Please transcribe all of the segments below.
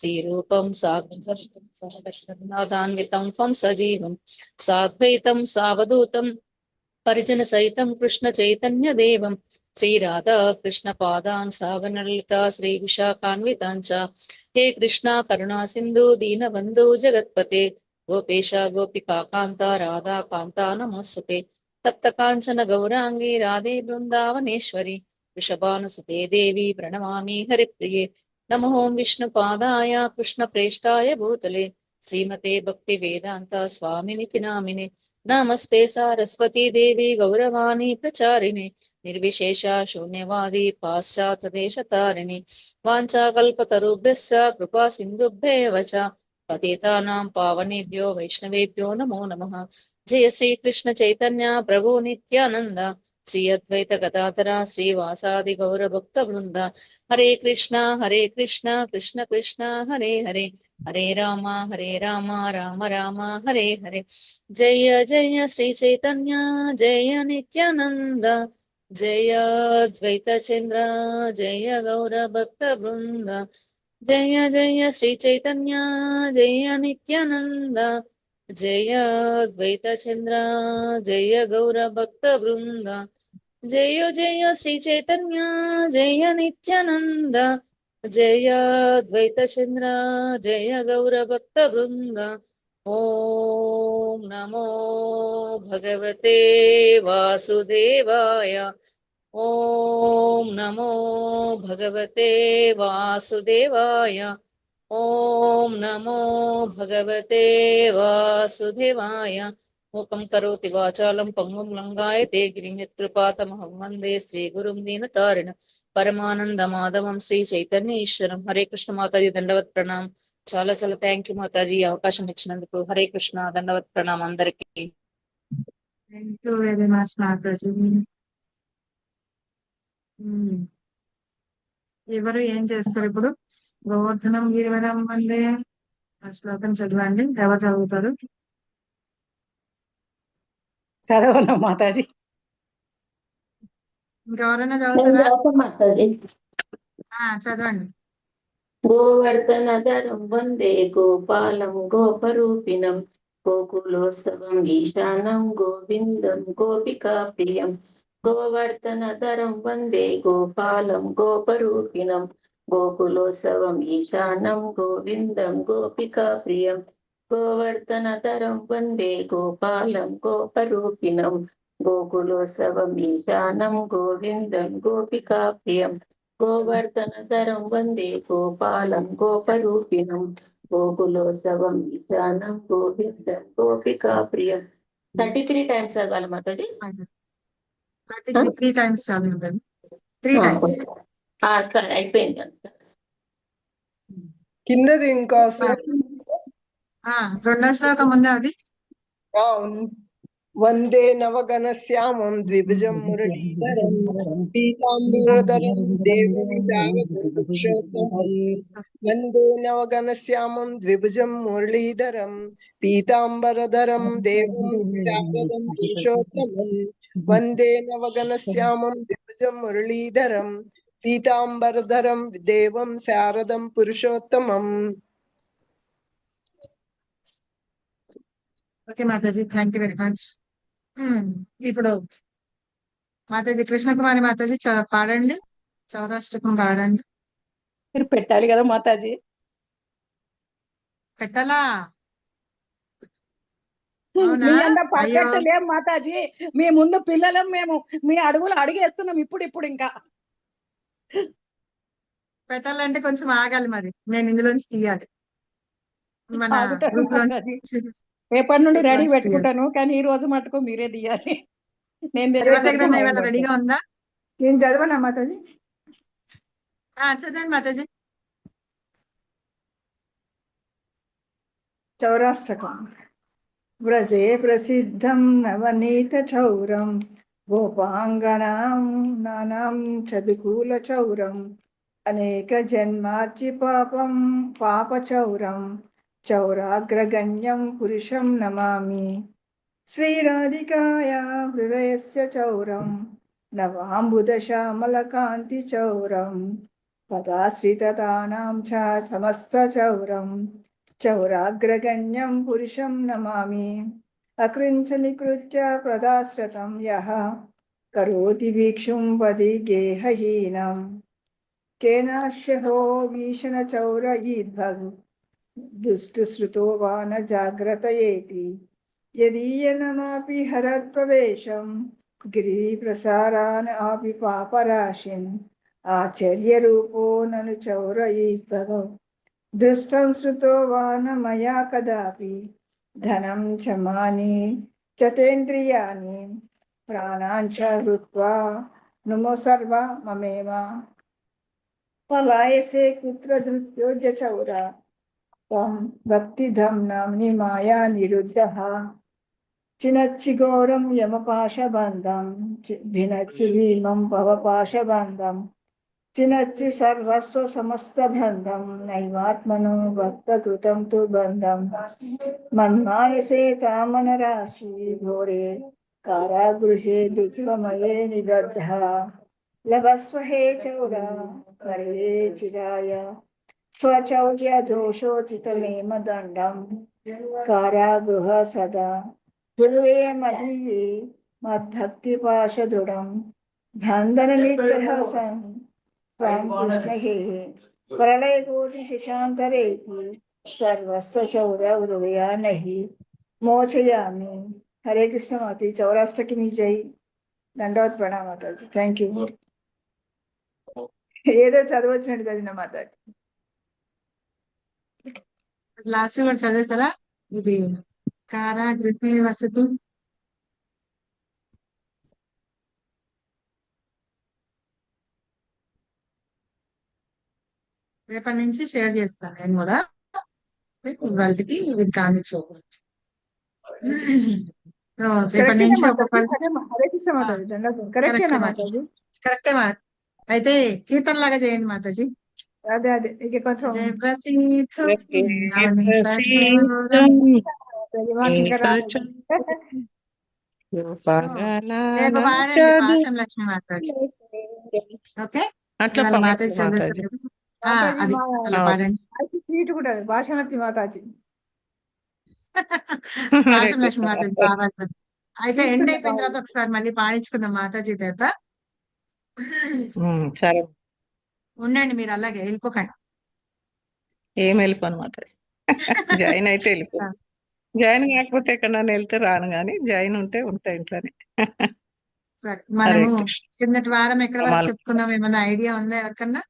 श्रीरूपं साग्रजान्वितं त्वं सजीवं साद्वैतं सावधूतं परिजनसहितं कृष्णचैतन्यदेवं श्रीराधा कृष्णपादान् सागरललिता श्रीविशाखान्वितान् च हे कृष्णा करुणा सिन्धु दीनबन्धु जगत्पते गोपेश गोपिका कान्ता राधा कान्ता नमोऽस्तुते तप्त काञ्चन गौराङ्गी राधे बृन्दावनेश्वरी वृषभानुसुते देवी प्रणमामि हरिप्रिये नमो विष्णुपादाय कृष्णप्रेष्ठाय भूतले श्रीमते भक्तिवेदान्त स्वामिनिति नामिने नमस्ते सारस्वती देवी गौरवाणी प्रचारिणे निर्विशेष शून्यवादी पाश्चात्यदेशतारिणि वाञ्छाकल्पतरुभ्यश्च कृपा सिन्धुभ्येव च पतितानां पावनेभ्यो वैष्णवेभ्यो नमो नमः जय श्री कृष्ण चैतन्य प्रभु नित्यानंद श्री अद्वैत गदाधर श्रीवासादि गौर भक्त वृंद हरे कृष्णा कृष्ण कृष्ण हरे हरे हरे राम राम राम हरे हरे जय जय श्री चैतन्य जय नित्यानंद जय अद्वैत चंद्र जय गौर भक्त वृंद जय जय श्री चैतन्य जय नित्यानंद जय अद्वैत चंद्र जय गौर भक्त वृंद जय जय श्री चैतन्य जय नित्यानंद जय अद्वैत चंद्र जय गौर भक्त वृंद ओम नमो भगवते वासुदेवाय ओम नमो भगवते वासुदेवाय ओम नमो भगवते वासुदेवाय मूकं करोति वाचालं पंगुं लंघायते गिरिं यत्कृपातमहं वन्दे श्रीगुरुं दीनतारिणं परमानंदमाधवं శ్రీ చైతన్య ఈశ్వరం హరే కృష్ణ మాతాజీ దండవత్ ప్రణామ్ చాలా చాలా థ్యాంక్ యూ మాతాజీ అవకాశం ఇచ్చినందుకు హరే కృష్ణ దండవత్ ప్రణామ్ అందరికి thank you very much Mataji. ఎవరు ఏం చేస్తారు ఇప్పుడు? గోవర్ధనం గిరివనం వందే ఆ శ్లోకం చదవండి. ఎవరు చదువుతారు? చదవను మాతాజీ. ఇంకెవరైనా చదువుతారా? మాతాజీ చదవండి. గోవర్ధనధరం వందే గోపాలం గోపరూపిణం గోకులోత్సవం ఈశానం గోవిందం గోపికా ప్రియం గోవర్ధనధరం వందే గోపాలం గోపరూపిణం గోకులోత్సవం ఈశానం గోవిందం గోపికా ప్రియం గోవర్ధనధరం వందే గోపాలం గోపరూపిణం గోకులోత్సవం ఈశానం గోవిందం గోపికా ప్రియం గోవర్ధనధరం వందే గోపాలం గోపరూపిణం గోకులోత్సవం ఈశానం గోవిందం గోపికా ప్రియం 33 టైమ్స్ చదవాలి మాతాజీ. 33 టైమ్స్ చదవండి. 3 టైమ్స్ అయిపోయింది. కిందది ఇంకా రెండో శ్లోకం ఉందా అది? వందే నవగణశ్యామం ద్విభుజం మురళీధరం పీతాంబరధరం దేవం శారదం పురుషోత్తమం వందే నవగణశ్యామం ద్విభుజం మురళీధరం పీతాంబరధరం దేవం శారదం పురుషోత్తమం వందే నవగణశ్యామం ద్విభుజం మురళీధరం పీతాంబరధరం దేవం శారదం పురుషోత్తమం. ఓకే మాతాజీ, థ్యాంక్ యూ వెరీ మచ్. ఇప్పుడు మాతాజీ కృష్ణకుమారి మాతాజీ పాడండి, సౌరాష్ట్రకం పాడండి. మీరు పెట్టాలి కదా మాతాజీ. పెట్టాలా? మీ అంత పర్ఫెక్ట్ లేం మాతాజీ. మీ ముందు పిల్లలం మేము, మీ అడుగులు అడిగేస్తున్నాం ఇప్పుడు ఇంకా. పెట్టాలంటే కొంచెం ఆగాలి, మరి నేను ఇందులోంచి తీయాలి. మన గ్రూప్ లో రేపటి నుండి రెడీ పెట్టుకుంటాను, కానీ ఈ రోజు మటుకు మీరే తీయాలి. నేను రెడీగా ఉందా? నేను చదవనా మాతాజీ? చదవండి మాతాజీ. చౌరాష్టకం. వ్రజే ప్రసిద్ధం నవనీత చౌరం గోపాంగనాం నానాం చదుకూల చౌరం అనేక జన్మార్చి పాపం పాప చౌరం చౌరాగ్రగణ్యం పురుషం నమామి. శ్రీరాధికాయ హృదయస్య చౌరం నవాంబుద శ్యామల కాంతి చౌరం పదాశ్రితతానాం చ సమస్తచౌరం చౌరాగ్రగణ్యం పురుషం నమామి. అకృంచనికృత్య ప్రదాశ్రతం యః కరోతి వీక్షుం పది గేహహీనం. కేనాశ్యహో భీషణచౌరయీద్భగ్ దుష్టశ్రుతో వా న జాగ్రతయేతి. యదీయనమపి హరత్ప్రవేశం గిరిప్రసారాన్ ఆపి పాపరాశిన్. ఆశ్చర్యరూపో నను చౌరయీద్భగ దృష్టం శృతో వా న మయా కదాపి. ధనం చ మాని చతేంద్రియాణి ప్రాణాంచ హృత్వా నుమో సర్వ మమేవ. పలాయసే కుత్ర ధృత్యోజ్య చౌర త్వం భక్తిధం నామ్ని మాయా నిరుద్ధః. చినచ్చి ఘోరం యమపాశబంధం భినచ్చి భీమం భవపాశబంధం. చినచ్చి సర్వస్వ సమస్త బంధం నైవాత్మనో భక్తకృతం తు బంధం. మన్మానసే తామన రాశి ఘోరే కారాగృహే దుఃఖమయే నిబద్ధః. లభస్వ హే చౌర కరే చిరాయ స్వచౌర్య దోషోచితమేమ దండం. కారాగృహ సదా గురువే మధుయే మద్భక్తి పాశ దృఢం. బంధన నిశ్చల సన్ త్వం కృష్ణ హే ప్రళయ కోటి శశాంతరేతి. సర్వస్వ చౌర హృదయ నహి మోచయామి. హరే కృష్ణ మాతి. చౌరాష్టకి మీ జై. దండవత్ ప్రణామ మాతాజీ. Thank you. ఏదో చదవచ్చినట్టు చదివిన మాతాజీ. లాస్ట్ కూడా చదివేసారా? ఇది కారాగృహే వసతి. రేపటి నుంచి షేర్ చేస్తాను నేను కూడా. వాళ్ళకి ఇది కానిచ్చు. రేపటి నుంచి ఒక్కొక్కరు హరే కృష్ణ మాతాజీ. దండవత్. కరెక్టేనా మాతాజీ? కరెక్టే మా. అయితే కీర్తన లాగా చేయండి మాతాజీ. అదే అదే ఇక కొంచెం జయ ప్రసీదం మాకు ఇంకా రాలేదు. రేపు పాడండి పాశం లక్ష్మి మాతాజీ. ఓకే, అట్లా ఇవాళ పాడండి మాతాజీ చదివేస్తారు మాతాజీ. కదా. అది అలా పాడండి. స్వీట్ కూడా భాషలక్ష్మి మాతాజీ. పాశం లక్ష్మి మాతాజీ బాగా. అయితే ఎండ్ అయిపోయిన తర్వాత ఒకసారి మళ్ళీ పాడించుకుందాం మాతాజీ చేత. సరే, ఉండండి మీరు అలాగే వెళ్ళిపోకండి. ఏం వెళ్ళిపోను మాతాజీ. జాయిన్ అయితే వెళ్ళిపోను. జాయిన్ కాకపోతే ఎక్కడన్నా వెళ్తే రాను, కానీ జాయిన్ ఉంటే ఉంటా ఇంట్లోనే. సరే, హరే మనము కృష్ణ. కిందటి వారం ఎక్కడి వరకు చెప్పుకున్నాం? ఏమన్నా ఐడియా ఉందా ఎవరికన్నా?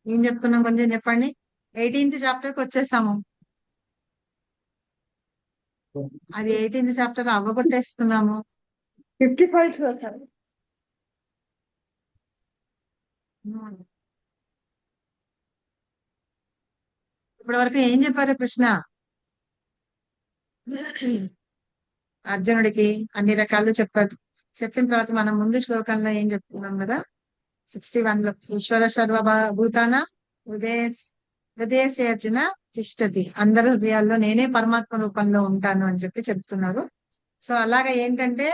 ఏం చెప్పుకున్నాం కొంచెం చెప్పండి. 18th చాప్టర్ కి వచ్చేసాము. అది 18th చాప్టర్ అవ్వగొట్టేస్తున్నాము. 55 చూస్తాను. ఇప్పటి వరకు ఏం చెప్పారు కృష్ణ? అర్జునుడికి అన్ని రకాలు చెప్పారు. చెప్పిన తర్వాత మనం ముందు శ్లోకంలో ఏం చెప్పుకున్నాం కదా, 61 లో ఈశ్వర సర్వభూతాన హృదయసే అర్జున తిష్టతి. అందరి హృదయాల్లో నేనే పరమాత్మ రూపంలో ఉంటాను అని చెప్పి చెప్తున్నారు. సో అలాగా ఏంటంటే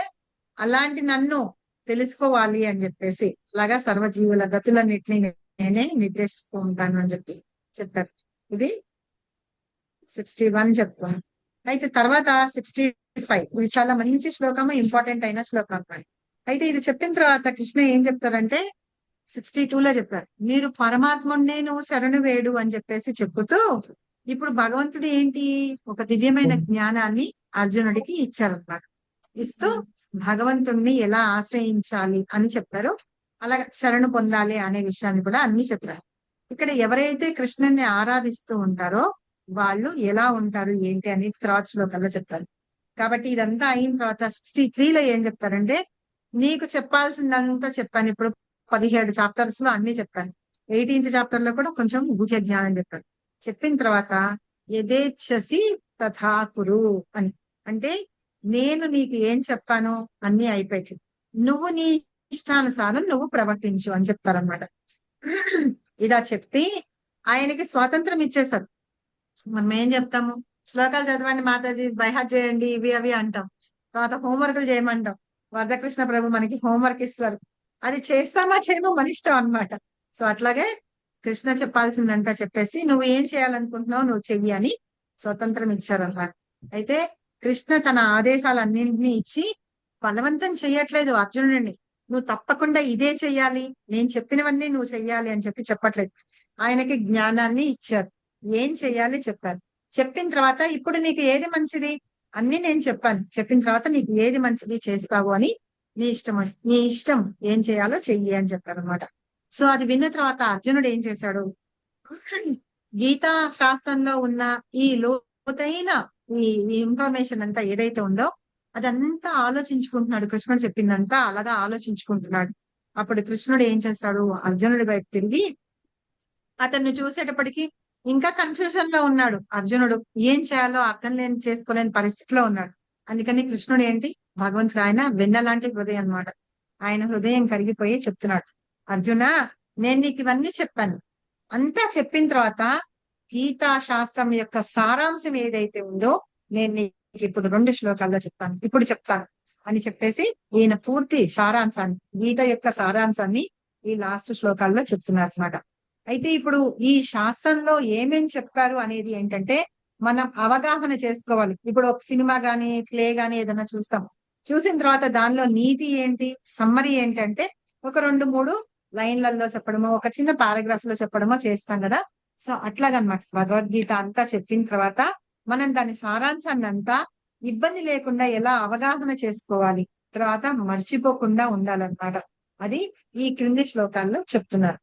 అలాంటి నన్ను తెలుసుకోవాలి అని చెప్పేసి, అలాగా సర్వజీవుల గతులన్నిటినీ నేనే నిర్దేశిస్తూ ఉంటాను అని చెప్పి చెప్పారు. ఇది 61 చెప్తాను. అయితే తర్వాత 65, ఇది చాలా మంచి శ్లోకము, ఇంపార్టెంట్ అయిన శ్లోకం. అయితే ఇది చెప్పిన తర్వాత కృష్ణ ఏం చెప్తారంటే 62 లో చెప్పారు, మీరు పరమాత్ముడినే నువ్వు శరణు వేడు అని చెప్పేసి చెప్పుతూ, ఇప్పుడు భగవంతుడు ఏంటి, ఒక దివ్యమైన జ్ఞానాన్ని అర్జునుడికి ఇచ్చారన్నమాట. ఇస్తూ భగవంతుణ్ణి ఎలా ఆశ్రయించాలి అని చెప్పారు, అలా శరణు పొందాలి అనే విషయాన్ని కూడా అన్ని చెప్పారు. ఇక్కడ ఎవరైతే కృష్ణుణ్ణి ఆరాధిస్తూ ఉంటారో వాళ్ళు ఎలా ఉంటారు ఏంటి అని తర్వాత శ్లోకంలో చెప్తారు. కాబట్టి ఇదంతా అయిన తర్వాత 63 లో ఏం చెప్తారంటే, నీకు చెప్పాల్సిందంతా చెప్పాను. ఇప్పుడు 17 చాప్టర్స్ లో అన్ని చెప్పాను. 18th చాప్టర్ లో కూడా కొంచెం గుహ్య జ్ఞానం చెప్పాను. చెప్పిన తర్వాత యథేచ్ఛసి తథా కురు అని, అంటే నేను నీకు ఏం చెప్పాను అన్ని అయిపోయి నువ్వు నీ ఇష్టానుసారం నువ్వు ప్రవర్తించు అని చెప్తారనమాట. ఇదా చెప్పి ఆయనకి స్వాతంత్రం ఇచ్చేశారు. మనం ఏం చెప్తాము, శ్లోకాలు చదవండి మాతాజీ, బైహార్ట్ చేయండి, ఇవి అవి అంటాం. తర్వాత హోంవర్క్లు చేయమంటాం. వరదకృష్ణ ప్రభు మనకి హోంవర్క్ ఇస్తారు, అది చేస్తామా చేయమో మన ఇష్టం అన్నమాట. సో అట్లాగే కృష్ణ చెప్పాల్సిందంతా చెప్పేసి నువ్వు ఏం చేయాలనుకుంటున్నావు నువ్వు చెయ్యి అని స్వతంత్రం ఇచ్చారన్నమాట. అయితే కృష్ణ తన ఆదేశాలన్నింటినీ ఇచ్చి బలవంతం చెయ్యట్లేదు అర్జునుడిని, నువ్వు తప్పకుండా ఇదే చెయ్యాలి, నేను చెప్పినవన్నీ నువ్వు చెయ్యాలి అని చెప్పి చెప్పట్లేదు. ఆయనకి జ్ఞానాన్ని ఇచ్చారు, ఏం చెయ్యాలి చెప్పారు. చెప్పిన తర్వాత ఇప్పుడు నీకు ఏది మంచిది అన్ని నేను చెప్పాను, చెప్పిన తర్వాత నీకు ఏది మంచిది చేస్తావు అని నీ ఇష్టం ఏం చేయాలో చెయ్యి అని చెప్పారు అనమాట. సో అది విన్న తర్వాత అర్జునుడు ఏం చేశాడు, గీతా శాస్త్రంలో ఉన్న ఈ లోతైన ఈ ఇన్ఫర్మేషన్ అంతా ఏదైతే ఉందో అదంతా ఆలోచించుకుంటున్నాడు. కృష్ణుడు చెప్పిందంతా అలాగా ఆలోచించుకుంటున్నాడు. అప్పుడు కృష్ణుడు ఏం చేశాడు, అర్జునుడి వైపు తిరిగి అతన్ని చూసేటప్పటికి ఇంకా కన్ఫ్యూజన్ లో ఉన్నాడు అర్జునుడు, ఏం చేయాలో అర్థం చేసుకోలేని పరిస్థితిలో ఉన్నాడు. అందుకని కృష్ణుడు ఏంటి, భగవంతుడు ఆయన వెన్నలాంటి హృదయం అన్నమాట. ఆయన హృదయం కరిగిపోయి చెప్తున్నాడు, అర్జున నేను నీకు ఇవన్నీ చెప్పాను, అంతా చెప్పిన తర్వాత గీతా శాస్త్రం యొక్క సారాంశం ఏదైతే ఉందో నేను నీకు ఇప్పుడు 2 శ్లోకాల్లో చెప్తాను, ఇప్పుడు చెప్తాను అని చెప్పేసి ఈయన పూర్తి సారాంశాన్ని, గీత యొక్క సారాంశాన్ని ఈ లాస్ట్ శ్లోకాల్లో చెప్తున్నారు అన్నమాట. అయితే ఇప్పుడు ఈ శాస్త్రంలో ఏమేం చెప్పారు అనేది ఏంటంటే మనం అవగాహన చేసుకోవాలి. ఇప్పుడు ఒక సినిమా గానీ ప్లే గానీ ఏదైనా చూసిన తర్వాత దానిలో నీతి ఏంటి, సమ్మరీ ఏంటంటే ఒక 2-3 లైన్లలో చెప్పడమో ఒక చిన్న పారాగ్రాఫ్ లో చెప్పడమో చేస్తాం కదా. సో అట్లాగనమాట భగవద్గీత అంతా చెప్పిన తర్వాత మనం దాని సారాంశాన్ని అంతా ఇబ్బంది లేకుండా ఎలా అవగాహన చేసుకోవాలి, తర్వాత మర్చిపోకుండా ఉండాలన్నమాట. అది ఈ క్రింది శ్లోకాల్లో చెప్తున్నారు.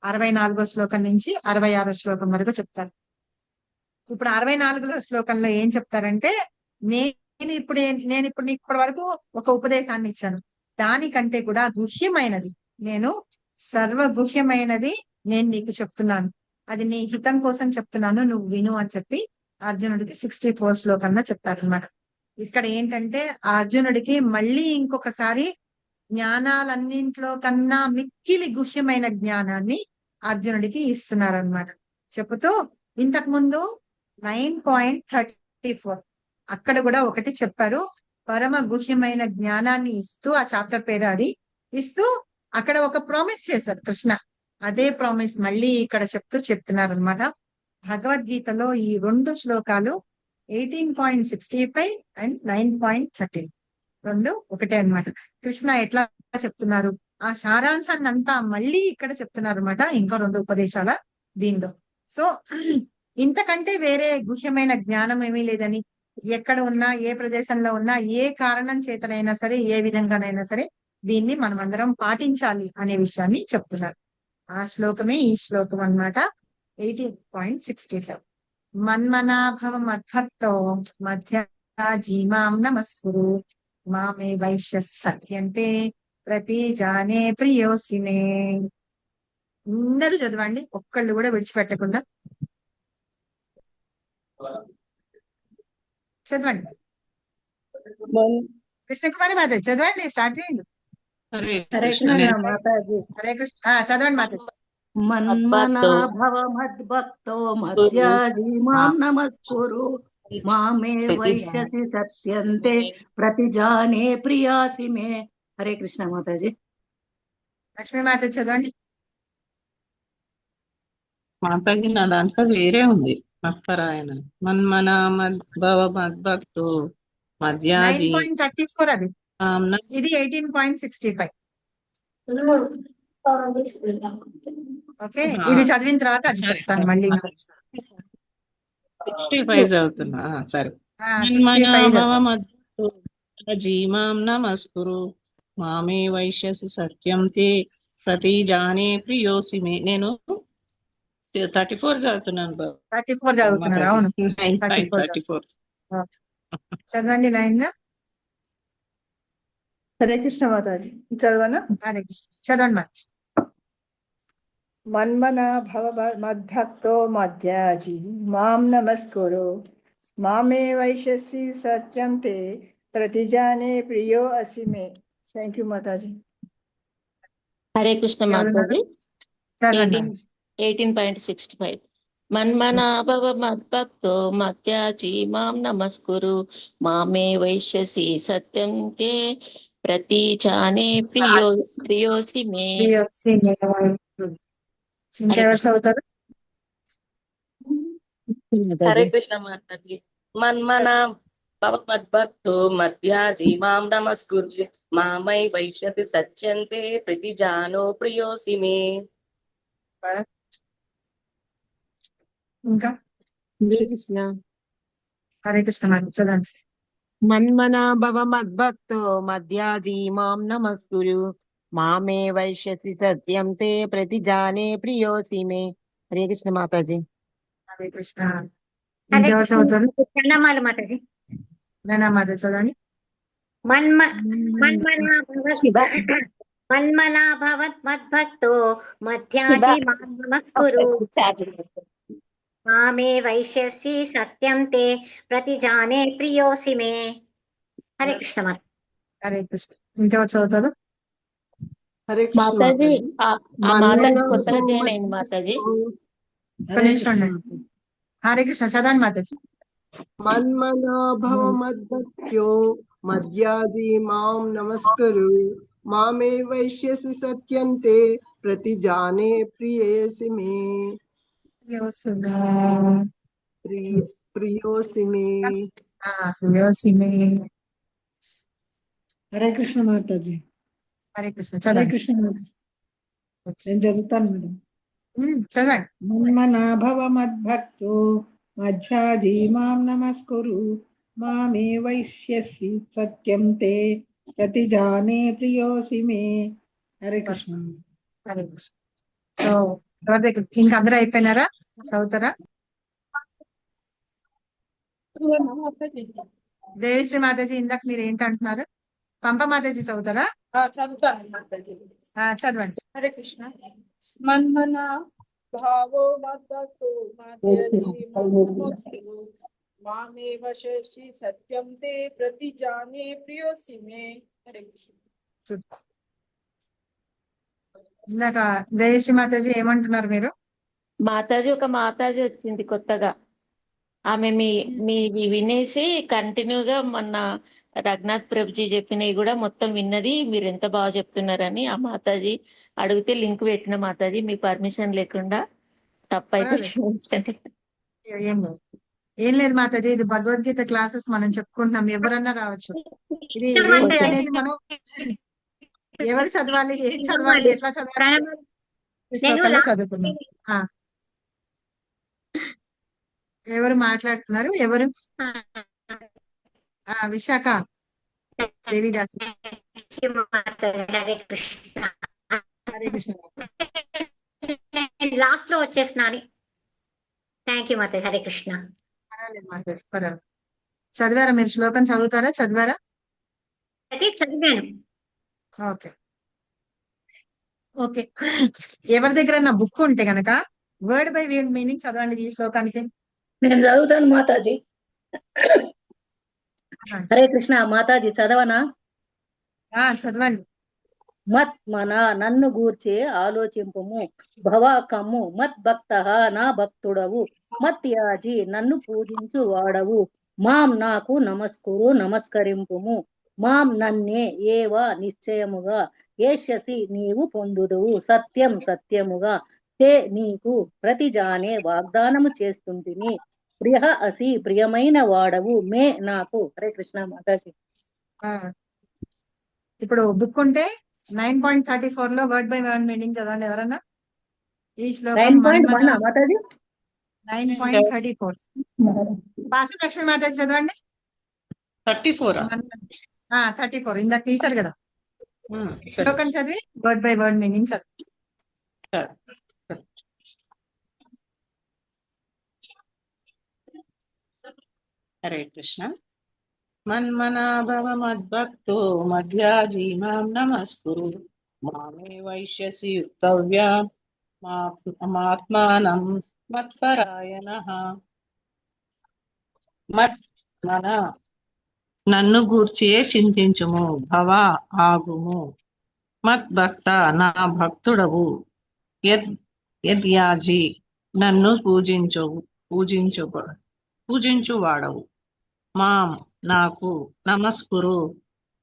64వ శ్లోకం నుంచి 66వ శ్లోకం వరకు చెప్తారు. ఇప్పుడు 64వ శ్లోకంలో ఏం చెప్తారంటే, నేను ఇప్పుడు నీకు ఇప్పటి వరకు ఒక ఉపదేశాన్ని ఇచ్చాను, దానికంటే కూడా గుహ్యమైనది, నేను సర్వగుహ్యమైనది నేను నీకు చెప్తున్నాను, అది నీ హితం కోసం చెప్తున్నాను, నువ్వు విను అని చెప్పి అర్జునుడికి 64 శ్లోకంలో చెప్తారనమాట. ఇక్కడ ఏంటంటే అర్జునుడికి మళ్ళీ ఇంకొకసారి జ్ఞానాలన్నింట్లో కన్నా మిక్కిలి గుహ్యమైన జ్ఞానాన్ని అర్జునుడికి ఇస్తున్నారనమాట. చెబుతూ ఇంతకు ముందు 9.34 అక్కడ కూడా ఒకటి చెప్పారు, పరమ గుహ్యమైన జ్ఞానాన్ని ఇస్తూ, ఆ చాప్టర్ పేరు అది ఇస్తూ అక్కడ ఒక ప్రామిస్ చేశారు కృష్ణ. అదే ప్రామిస్ మళ్ళీ ఇక్కడ చెప్తున్నారు అనమాట. భగవద్గీతలో ఈ 2 శ్లోకాలు 18.65 అండ్ 9.13 రెండు ఒకటే అన్నమాట. కృష్ణ ఎట్లా చెప్తున్నారు ఆ సారాంశాన్ని అంతా మళ్ళీ ఇక్కడ చెప్తున్నారు అనమాట, ఇంకా 2 ఉపదేశాల దీనిలో. సో ఇంతకంటే వేరే గుహ్యమైన జ్ఞానం ఏమీ లేదని, ఎక్కడ ఉన్నా ఏ ప్రదేశంలో ఉన్నా ఏ కారణం చేతనైనా సరే ఏ విధంగానైనా సరే దీన్ని మనం అందరం పాటించాలి అనే విషయాన్ని చెప్తున్నారు. ఆ శ్లోకమే ఈ శ్లోకం అన్నమాట. 18.65 మన్మనాభవ మద్భక్తో మధ్యాజీమాం నమస్కురు మామే వైశ్యస్ సత్యంతే ప్రతి జానే ప్రియోసిమే. అందరూ చదవండి, ఒక్కళ్ళు కూడా విడిచిపెట్టకుండా చదవండి. కృష్ణకుమారి మాతాజీ చదవండి, స్టార్ట్ చేయండి. హరే హరే కృష్ణ. కృష్ణ మాతాజీ. హరే కృష్ణ చదవండి మాతాజీ. మన్మనా భవ మద్భక్తో మధ్యాజీమాం నమస్కురు మామే వైశ్యసి సత్యంతే ప్రతిజానే ప్రియాసి మే. హరే కృష్ణ మాతాజీ. లక్ష్మీ మాతాజీ చదవండి. మాతాజీ నా దాంట్లో వేరే ఉంది, మత్పరాయణ మన్మనా మద్భవ మద్భక్తో మధ్యాజీ 9.34 అది, ఇది 18.65. ఓకే, ఇది చదివిన తర్వాత అది చెప్తాను మళ్ళీ. 65 చదువుతున్నా. సరే. 65 జీమాం నమస్కురు మామే వైశ్యసి సత్యం తే ప్రతి జానే ప్రియోసి మే. నేను 34 చదువుతున్నాను బాబు. 34 చదువుతున్నారు, అవును 9.34. చదవండి లైన్ గా. హరే కృష్ణ మాతాజీ చదవనా? హరే కృష్ణ చదవండి మాతాజీ. మన్మనా భవ మద్భక్తో మధ్యాజీ మాం నమస్కురు మామే వైశ్యసి సత్యం తే ప్రతిజానే ప్రియో అసి మే. థ్యాంక్ యూ మాతాజీ. హరే కృష్ణ మాతాజీ. చదవండి. 18.65 మన్మనాభవ మద్భక్తో మత్యాజీ మాం నమస్కురు మామే వైశ్యసి సత్యం తే ప్రతీచానే ప్రియోసి మే. ఇంకా ఎవరు చదువుతారు? హరే కృష్ణ మాతాజీ. మన్మన భవద్భక్తో మధ్యాజీ మాం నమస్కుర్య మామై వైశ్యతి సత్యంతే ప్రతిజానో ప్రియోసి మే. ఇంకా హరే కృష్ణ. హరే కృష్ణ మాతాజీ చదవండి. మన్మనా భవ మద్భక్తో మధ్యాజీ మాం నమస్కురు మామే వైశ్యసి సత్యం తే ప్రతిజానే ప్రియోసి మే. హరే కృష్ణ మాతాజీ. హరే కృష్ణ. ఇంకెవరు చదువుతారు? ప్రణామాలు మాతాజీ. మాతాజీ చదవండి. మన్మనా భవత్ మద్భక్తో మధ్యాజీ మాం నమస్కురు మామే వైశ్యసి సత్యం తే ప్రతిజానే ప్రియోసి మే. హరే కృష్ణ మాతాజీ. హరే కృష్ణ. ఇంకెవరు చదువుతారు? హరే కృష్ణ మాతాజీ ఆ మాతాజీ మన్మనా కొత్తగా భవ జాయిన్ అయింది మాతాజీ. ఒక్క నిమిషం ఉండండి. హరే కృష్ణ చదవండి మాతాజీ. మన్మనా భవ మద్భక్త్యో మధ్యాజీ మాం నమస్కురు మామే వైశ్యసి సత్యంతే ప్రతిజానే ప్రియేసి మే. ప్రియోసి మే. హరే కృష్ణ మాతాజీ. హరే కృష్ణ హరే చదవండి. కృష్ణ మాతాజీ. నేను చదువుతాను మేడం. చదవండి. మన్మనాభవ మద్భక్తో మధ్యాజీ మాం నమస్కురు మామే వైశ్యసి సత్యం తే ప్రతిజానే ప్రియోసి మే. హరే కృష్ణ. హరే కృష్ణ. సో ఎవరి దగ్గర ఇంకా అందరూ అయిపోయినారా? చదువుతారా? దేవిశ్రీ మాతాజీ ఇందాక మీరు ఏంటంటున్నారు? పంప మాతాజీ చదువుతారా? చదువుతాను మాతాజీ. చదవండి. హరే కృష్ణ. మన్మన భావో మద్భక్తో మధ్యాజీ మాం నమస్కురు మామే వైశ్యసి సత్యం తే ప్రతిజానే ప్రియోసి మే. హరే కృష్ణ. ఇందాక దేవిశ్రీ మాతాజీ ఏమంటున్నారు మీరు? మాతాజీ ఒక మాతాజీ వచ్చింది కొత్తగా. ఆమె మీ వినేసి కంటిన్యూగా మొన్న రఘునాథ్ ప్రభుజీ చెప్పినవి కూడా మొత్తం విన్నది. మీరు ఎంత బాగా చెప్తున్నారని ఆ మాతాజీ అడిగితే లింక్ పెట్టిన మాతాజీ. మీ పర్మిషన్ లేకుండా తప్పైతే క్షమించండి. ఏం లేదు మాతాజీ, ఇది భగవద్గీత క్లాసెస్ మనం చెప్పుకుంటున్నాం, ఎవరన్నా రావచ్చు. ఇది ఏంటి అనేది మనం ఎవరు చదవాలి, ఏం చదవాలి, ఎట్లా చదవాలి శ్లోకాలు చదువుకున్నాం. ఎవరు మాట్లాడుతున్నారు? ఎవరు? విశాఖ దేవిదాస్. హరే కృష్ణ. హరే కృష్ణ. లాస్ట్ లో వచ్చేసినాని. థ్యాంక్ యూ మాతాజీ. హరే కృష్ణ. చదివారా మీరు? శ్లోకం చదువుతారా? చదివారా? చదివాను. Okay okay. ఎవరి దగ్గర నా బుక్ ఉంటే గనక వర్డ్ బై వర్డ్ మీనింగ్ చదవండి ఈ శ్లోకానికి. నేను చదువుతాను మాతాజీ. హరే కృష్ణ. మాతాజీ చదవనా? చదవండి. మత్ మన నన్ను గూర్చే ఆలోచింపుము, భవ కమ్ము మత్ భక్త నా భక్తుడవు, మత్ యాజి నన్ను పూజించు వాడవు, మాం నాకు నమస్కరింపుము, మాం నన్నే ఏవా నిశ్చయముగా ఏష్యసి నీవు పొందుదువు, సత్యం సత్యముగా తే నీకు ప్రతిజానే వాగ్దానము చేస్తుంటిని, ప్రియ అసి ప్రియమైన వాడవు మే నాకు. హరే కృష్ణ మాతాజీ. ఇప్పుడు బుక్ ఉంటే 9.34 లో వర్డ్ బై వర్డ్ మీనింగ్ చదవండి ఎవరన్నా. ఈ శ్లోకం 9.34. పాసు లక్ష్మీ మాతాజీ చదవండి. 34 ఇందాక తీశారు కదా. శ్లోకం చదివి వర్డ్ బై వర్డ్ మీనింగ్ చదివి. హరే కృష్ణ. మన్మనాభవ మద్భక్తో మధ్యాజీ మాం నమస్కురు మామే వైశ్యసి యుక్తవ్యా మాత్మానం మత్పరాయణః. మన నన్ను గూర్చియే చింతించుము, భవ ఆగుము, మద్భక్త నా భక్తుడవు, యద్యాజి నన్ను పూజించువాడవు. మాం నాకు నమస్కురు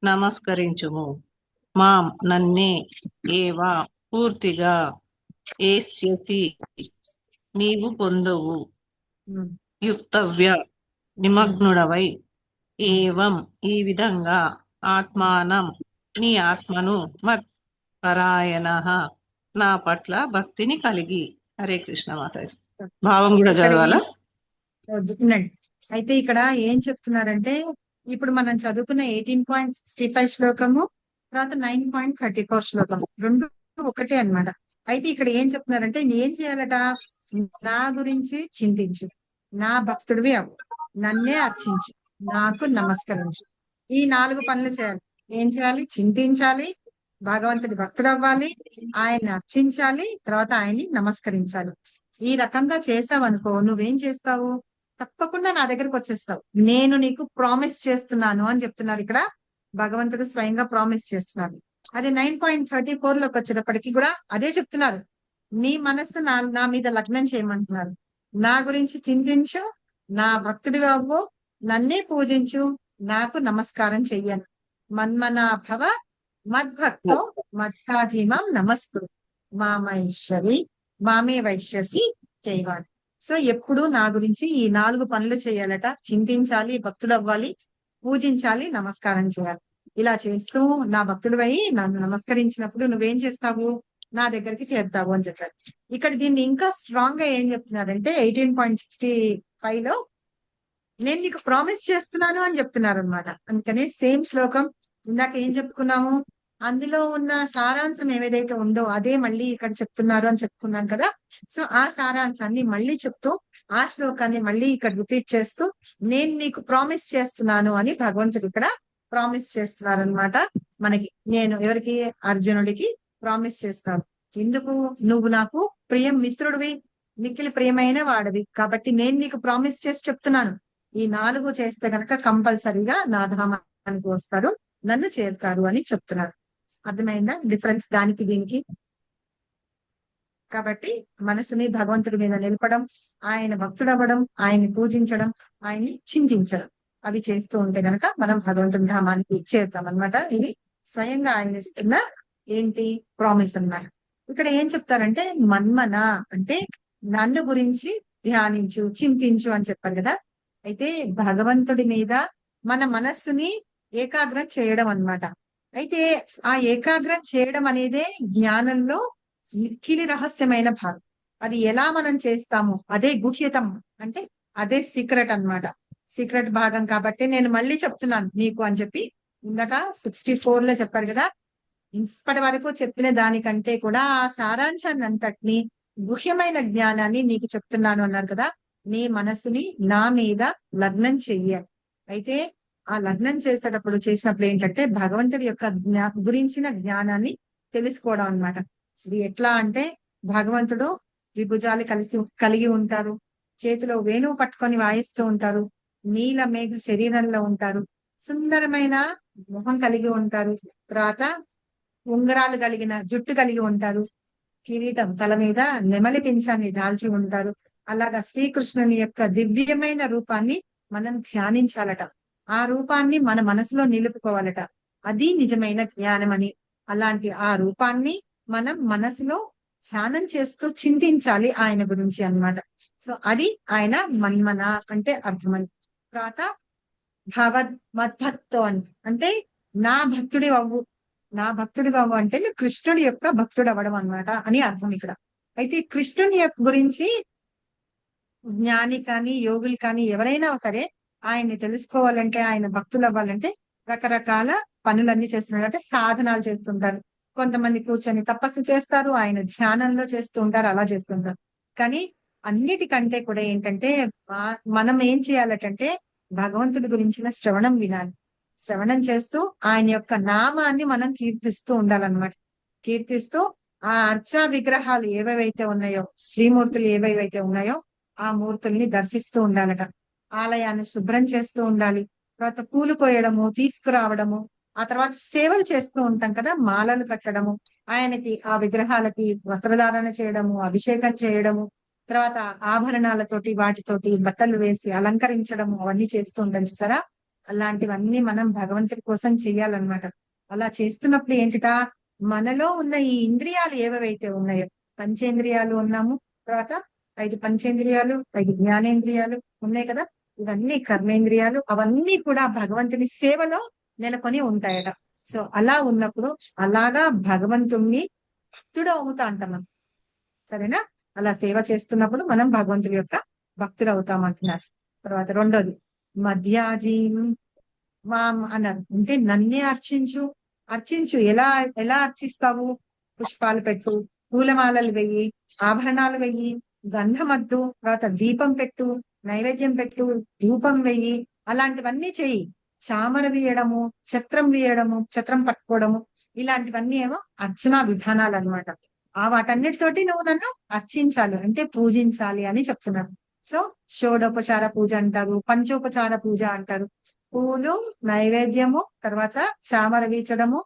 నమస్కరించుము. మాం నన్నే ఏవా పూర్తిగా ఏస్యసి నీవు పొందువు. యుక్తవ్య నిమగ్నుడవై ఏవం ఈ విధంగా ఆత్మానం నీ ఆత్మను మత్ పరాయణ నా పట్ల భక్తిని కలిగి. హరే కృష్ణ మాతాజీ. భావం కూడా ఇక్కడ చదవాలా? వినండి. అయితే ఇక్కడ ఏం చెప్తున్నారంటే ఇప్పుడు మనం చదువుకున్న 18.65 శ్లోకము తర్వాత 9.34 శ్లోకము రెండు ఒకటే అన్నమాట. అయితే ఇక్కడ ఏం చెప్తున్నారంటే ఏం చేయాలట? నా గురించి చింతించు, నా భక్తుడివి అవు, నన్నే అర్చించు, నాకు నమస్కరించు. ఈ 4 పనులు చేయాలి. ఏం చేయాలి? చింతించాలి, భగవంతుడి భక్తుడు అవ్వాలి, ఆయన్ని అర్చించాలి, తర్వాత ఆయన్ని నమస్కరించాలి. ఈ రకంగా చేసావనుకో నువ్వేం చేస్తావు? తప్పకుండా నా దగ్గరకు వచ్చేస్తావు. నేను నీకు ప్రామిస్ చేస్తున్నాను అని చెప్తున్నారు ఇక్కడ. భగవంతుడు స్వయంగా ప్రామిస్ చేస్తున్నారు. అది 9.34 లోకి వచ్చేటప్పటికి కూడా అదే చెప్తున్నారు. నీ మనస్సు నా మీద లగ్నం చేయమంటున్నారు. నా గురించి చింతించు, నా భక్తుడి అవ్వు, నన్నే పూజించు, నాకు నమస్కారం చెయ్యను. మన్మనా భవ మద్భక్తో మధ్యాజీమం నమస్కురు మామైశ్వరి మామే వైశ్యసి చేయవాడు. సో ఎప్పుడు నా గురించి ఈ 4 పనులు చేయాలట. చింతించాలి, భక్తుడు అవ్వాలి, పూజించాలి, నమస్కారం చేయాలి. ఇలా చేస్తూ నా భక్తుడు అయి నన్ను నమస్కరించినప్పుడు నువ్వేం చేస్తావు? నా దగ్గరికి చేరుతావు అని చెప్పారు. ఇక్కడ దీన్ని ఇంకా స్ట్రాంగ్ గా ఏం చెప్తున్నారంటే 18.65 లో నేను నీకు ప్రామిస్ చేస్తున్నాను అని చెప్తున్నారు అనమాట. అందుకనే సేమ్ శ్లోకం ఇందాక ఏం చెప్పుకున్నాము, అందులో ఉన్న సారాంశం ఏదైతే ఉందో అదే మళ్ళీ ఇక్కడ చెప్తున్నారు అని చెప్పుకున్నాం కదా. సో ఆ సారాంశాన్ని మళ్ళీ చెప్తూ ఆ శ్లోకాన్ని మళ్ళీ ఇక్కడ రిపీట్ చేస్తూ నేను నీకు ప్రామిస్ చేస్తున్నాను అని భగవంతుడు ఇక్కడ ప్రామిస్ చేస్తున్నారు అనమాట. మనకి నేను ఎవరికి? అర్జునుడికి ప్రామిస్ చేస్తాను. ఎందుకు? నువ్వు నాకు ప్రియం మిత్రుడివి, మిక్కిలి ప్రియమైన వాడివి కాబట్టి నేను నీకు ప్రామిస్ చేసి చెప్తున్నాను. ఈ 4 చేస్తే గనక కంపల్సరీగా నా ధామానికి వస్తారు, నన్ను చేరుతారు అని చెప్తున్నారు. అర్థమైందా డిఫరెన్స్ దానికి దీనికి? కాబట్టి మనసుని భగవంతుడి మీద నిలపడం, ఆయన భక్తుడవ్వడం, ఆయన్ని పూజించడం, ఆయన్ని చింతించడం, అవి చేస్తూ ఉంటే గనక మనం భగవంతుడి ధామానికి చేరుతాం అనమాట. ఇది స్వయంగా ఆయన ఇస్తున్న ఏంటి ప్రామిస్ అన్నమాట. ఇక్కడ ఏం చెప్తారంటే మన్మన అంటే నన్ను గురించి ధ్యానించు, చింతించు అని చెప్పారు కదా. అయితే భగవంతుడి మీద మన మనస్సుని ఏకాగ్రం చేయడం అన్నమాట. అయితే ఆ ఏకాగ్రం చేయడం అనేదే జ్ఞానంలో మిక్కిలి రహస్యమైన భాగం. అది ఎలా మనం చేస్తాము అదే గుహ్యతం, అంటే అదే సీక్రెట్ అన్నమాట. సీక్రెట్ భాగం కాబట్టి నేను మళ్ళీ చెప్తున్నాను నీకు అని చెప్పి ఇందాక 64 లో చెప్పారు కదా. ఇప్పటి వరకు చెప్పిన దానికంటే కూడా ఆ సారాంశాన్ని అంతటిని గుహ్యమైన జ్ఞానాన్ని నీకు చెప్తున్నాను అన్నారు కదా. నీ మనసుని నా మీద లగ్నం చెయ్యాలి. అయితే ఆ లగ్నం చేసేటప్పుడు ఏంటంటే భగవంతుడి యొక్క గురించిన జ్ఞానాన్ని తెలుసుకోవడం అన్నమాట. ఇది ఎట్లా అంటే భగవంతుడు విభుజాలు కలిగి ఉంటారు, చేతిలో వేణువు పట్టుకొని వాయిస్తూ ఉంటారు, నీల మేఘ శరీరంలో ఉంటారు, సుందరమైన మొహం కలిగి ఉంటారు, తర్వాత ఉంగరాలు కలిగిన జుట్టు కలిగి ఉంటారు, కిరీటం తల మీద నెమలి పింఛాన్ని దాల్చి ఉంటారు. అలాగా శ్రీకృష్ణుని యొక్క దివ్యమైన రూపాన్ని మనం ధ్యానించాలట. ఆ రూపాన్ని మన మనసులో నిలుపుకోవాలట. అది నిజమైన జ్ఞానం అని. అలాంటి ఆ రూపాన్ని మనం మనసులో ధ్యానం చేస్తూ చింతించాలి ఆయన గురించి అన్నమాట. సో అది ఆయన మన్మన అంటే అర్థమని. తర్వాత మద్భక్తో అంటే నా భక్తుడి అవ్వు, నా భక్తుడి అవ్వు అంటే నువ్వు కృష్ణుడి యొక్క భక్తుడు అవ్వడం అన్నమాట అని అర్థం ఇక్కడ. అయితే కృష్ణుని యొక్క గురించి జ్ఞాని కానీ యోగులు కానీ ఎవరైనా సరే ఆయన్ని తెలుసుకోవాలంటే, ఆయన భక్తులు అవ్వాలంటే రకరకాల పనులన్నీ చేస్తున్నారు. అంటే సాధనాలు చేస్తుంటారు. కొంతమంది కూర్చొని తపస్సు చేస్తారు, ఆయన ధ్యానంలో చేస్తూ ఉంటారు, అలా చేస్తుంటారు. కానీ అన్నిటికంటే కూడా ఏంటంటే మనం ఏం చేయాలటంటే భగవంతుడి గురించిన శ్రవణం వినాలి. శ్రవణం చేస్తూ ఆయన యొక్క నామాన్ని మనం కీర్తిస్తూ ఉండాలన్నమాట. కీర్తిస్తూ ఆ అర్చా విగ్రహాలు ఏవేవైతే ఉన్నాయో, శ్రీమూర్తులు ఏవేవైతే ఉన్నాయో ఆ మూర్తుల్ని దర్శిస్తూ ఉండాలట. ఆలయాన్ని శుభ్రం చేస్తూ ఉండాలి. తర్వాత పూలు కోయడము, తీసుకురావడము, ఆ తర్వాత సేవలు చేస్తూ ఉంటాం కదా, మాలలు కట్టడము, ఆయనకి ఆ విగ్రహాలకి వస్త్రధారణ చేయడము, అభిషేకం చేయడము, తర్వాత ఆభరణాలతోటి వాటితోటి బట్టలు వేసి అలంకరించడం అవన్నీ చేస్తూ ఉంటాం చూసారా. అలాంటివన్నీ మనం భగవంతుడి కోసం చెయ్యాలన్నమాట. అలా చేస్తున్నప్పుడు ఏంటిటా, మనలో ఉన్న ఈ ఇంద్రియాలు ఏవైతే ఉన్నాయో, పంచేంద్రియాలు ఉన్నాము, తర్వాత 5 పంచేంద్రియాలు, 5 జ్ఞానేంద్రియాలు ఉన్నాయి కదా, ఇవన్నీ కర్మేంద్రియాలు, అవన్నీ కూడా భగవంతుని సేవలో నెలకొని ఉంటాయట. సో అలా ఉన్నప్పుడు అలాగా భగవంతుణ్ణి భక్తుడు అవుతా అంటాం మనం. సరేనా? అలా సేవ చేస్తున్నప్పుడు మనం భగవంతుడి యొక్క భక్తుడు అవుతాం అంటున్నారు. తర్వాత రెండోది మధ్యాజీ మాం అన్నారు. అంటే నన్నే అర్చించు. అర్చించు. ఎలా ఎలా అర్చిస్తావు? పుష్పాలు పెట్టు, పూలమాలలు వెయ్యి, ఆభరణాలు వెయ్యి, గంధమద్దు, తర్వాత దీపం పెట్టు, నైవేద్యం పెట్టు, ధూపం వెయ్యి, అలాంటివన్నీ చెయ్యి. చామర వీయడము, ఛత్రం వీయడము, ఛత్రం పట్టుకోవడము, ఇలాంటివన్నీ ఏమో అర్చనా విధానాలు అన్నమాట. వాటన్నిటితోటి నువ్వు నన్ను అర్చించాలి, అంటే పూజించాలి అని చెప్తున్నారు. సో షోడోపచార పూజ అంటారు, పంచోపచార పూజ అంటారు. పూలు, నైవేద్యము, తర్వాత చామర వీచడము,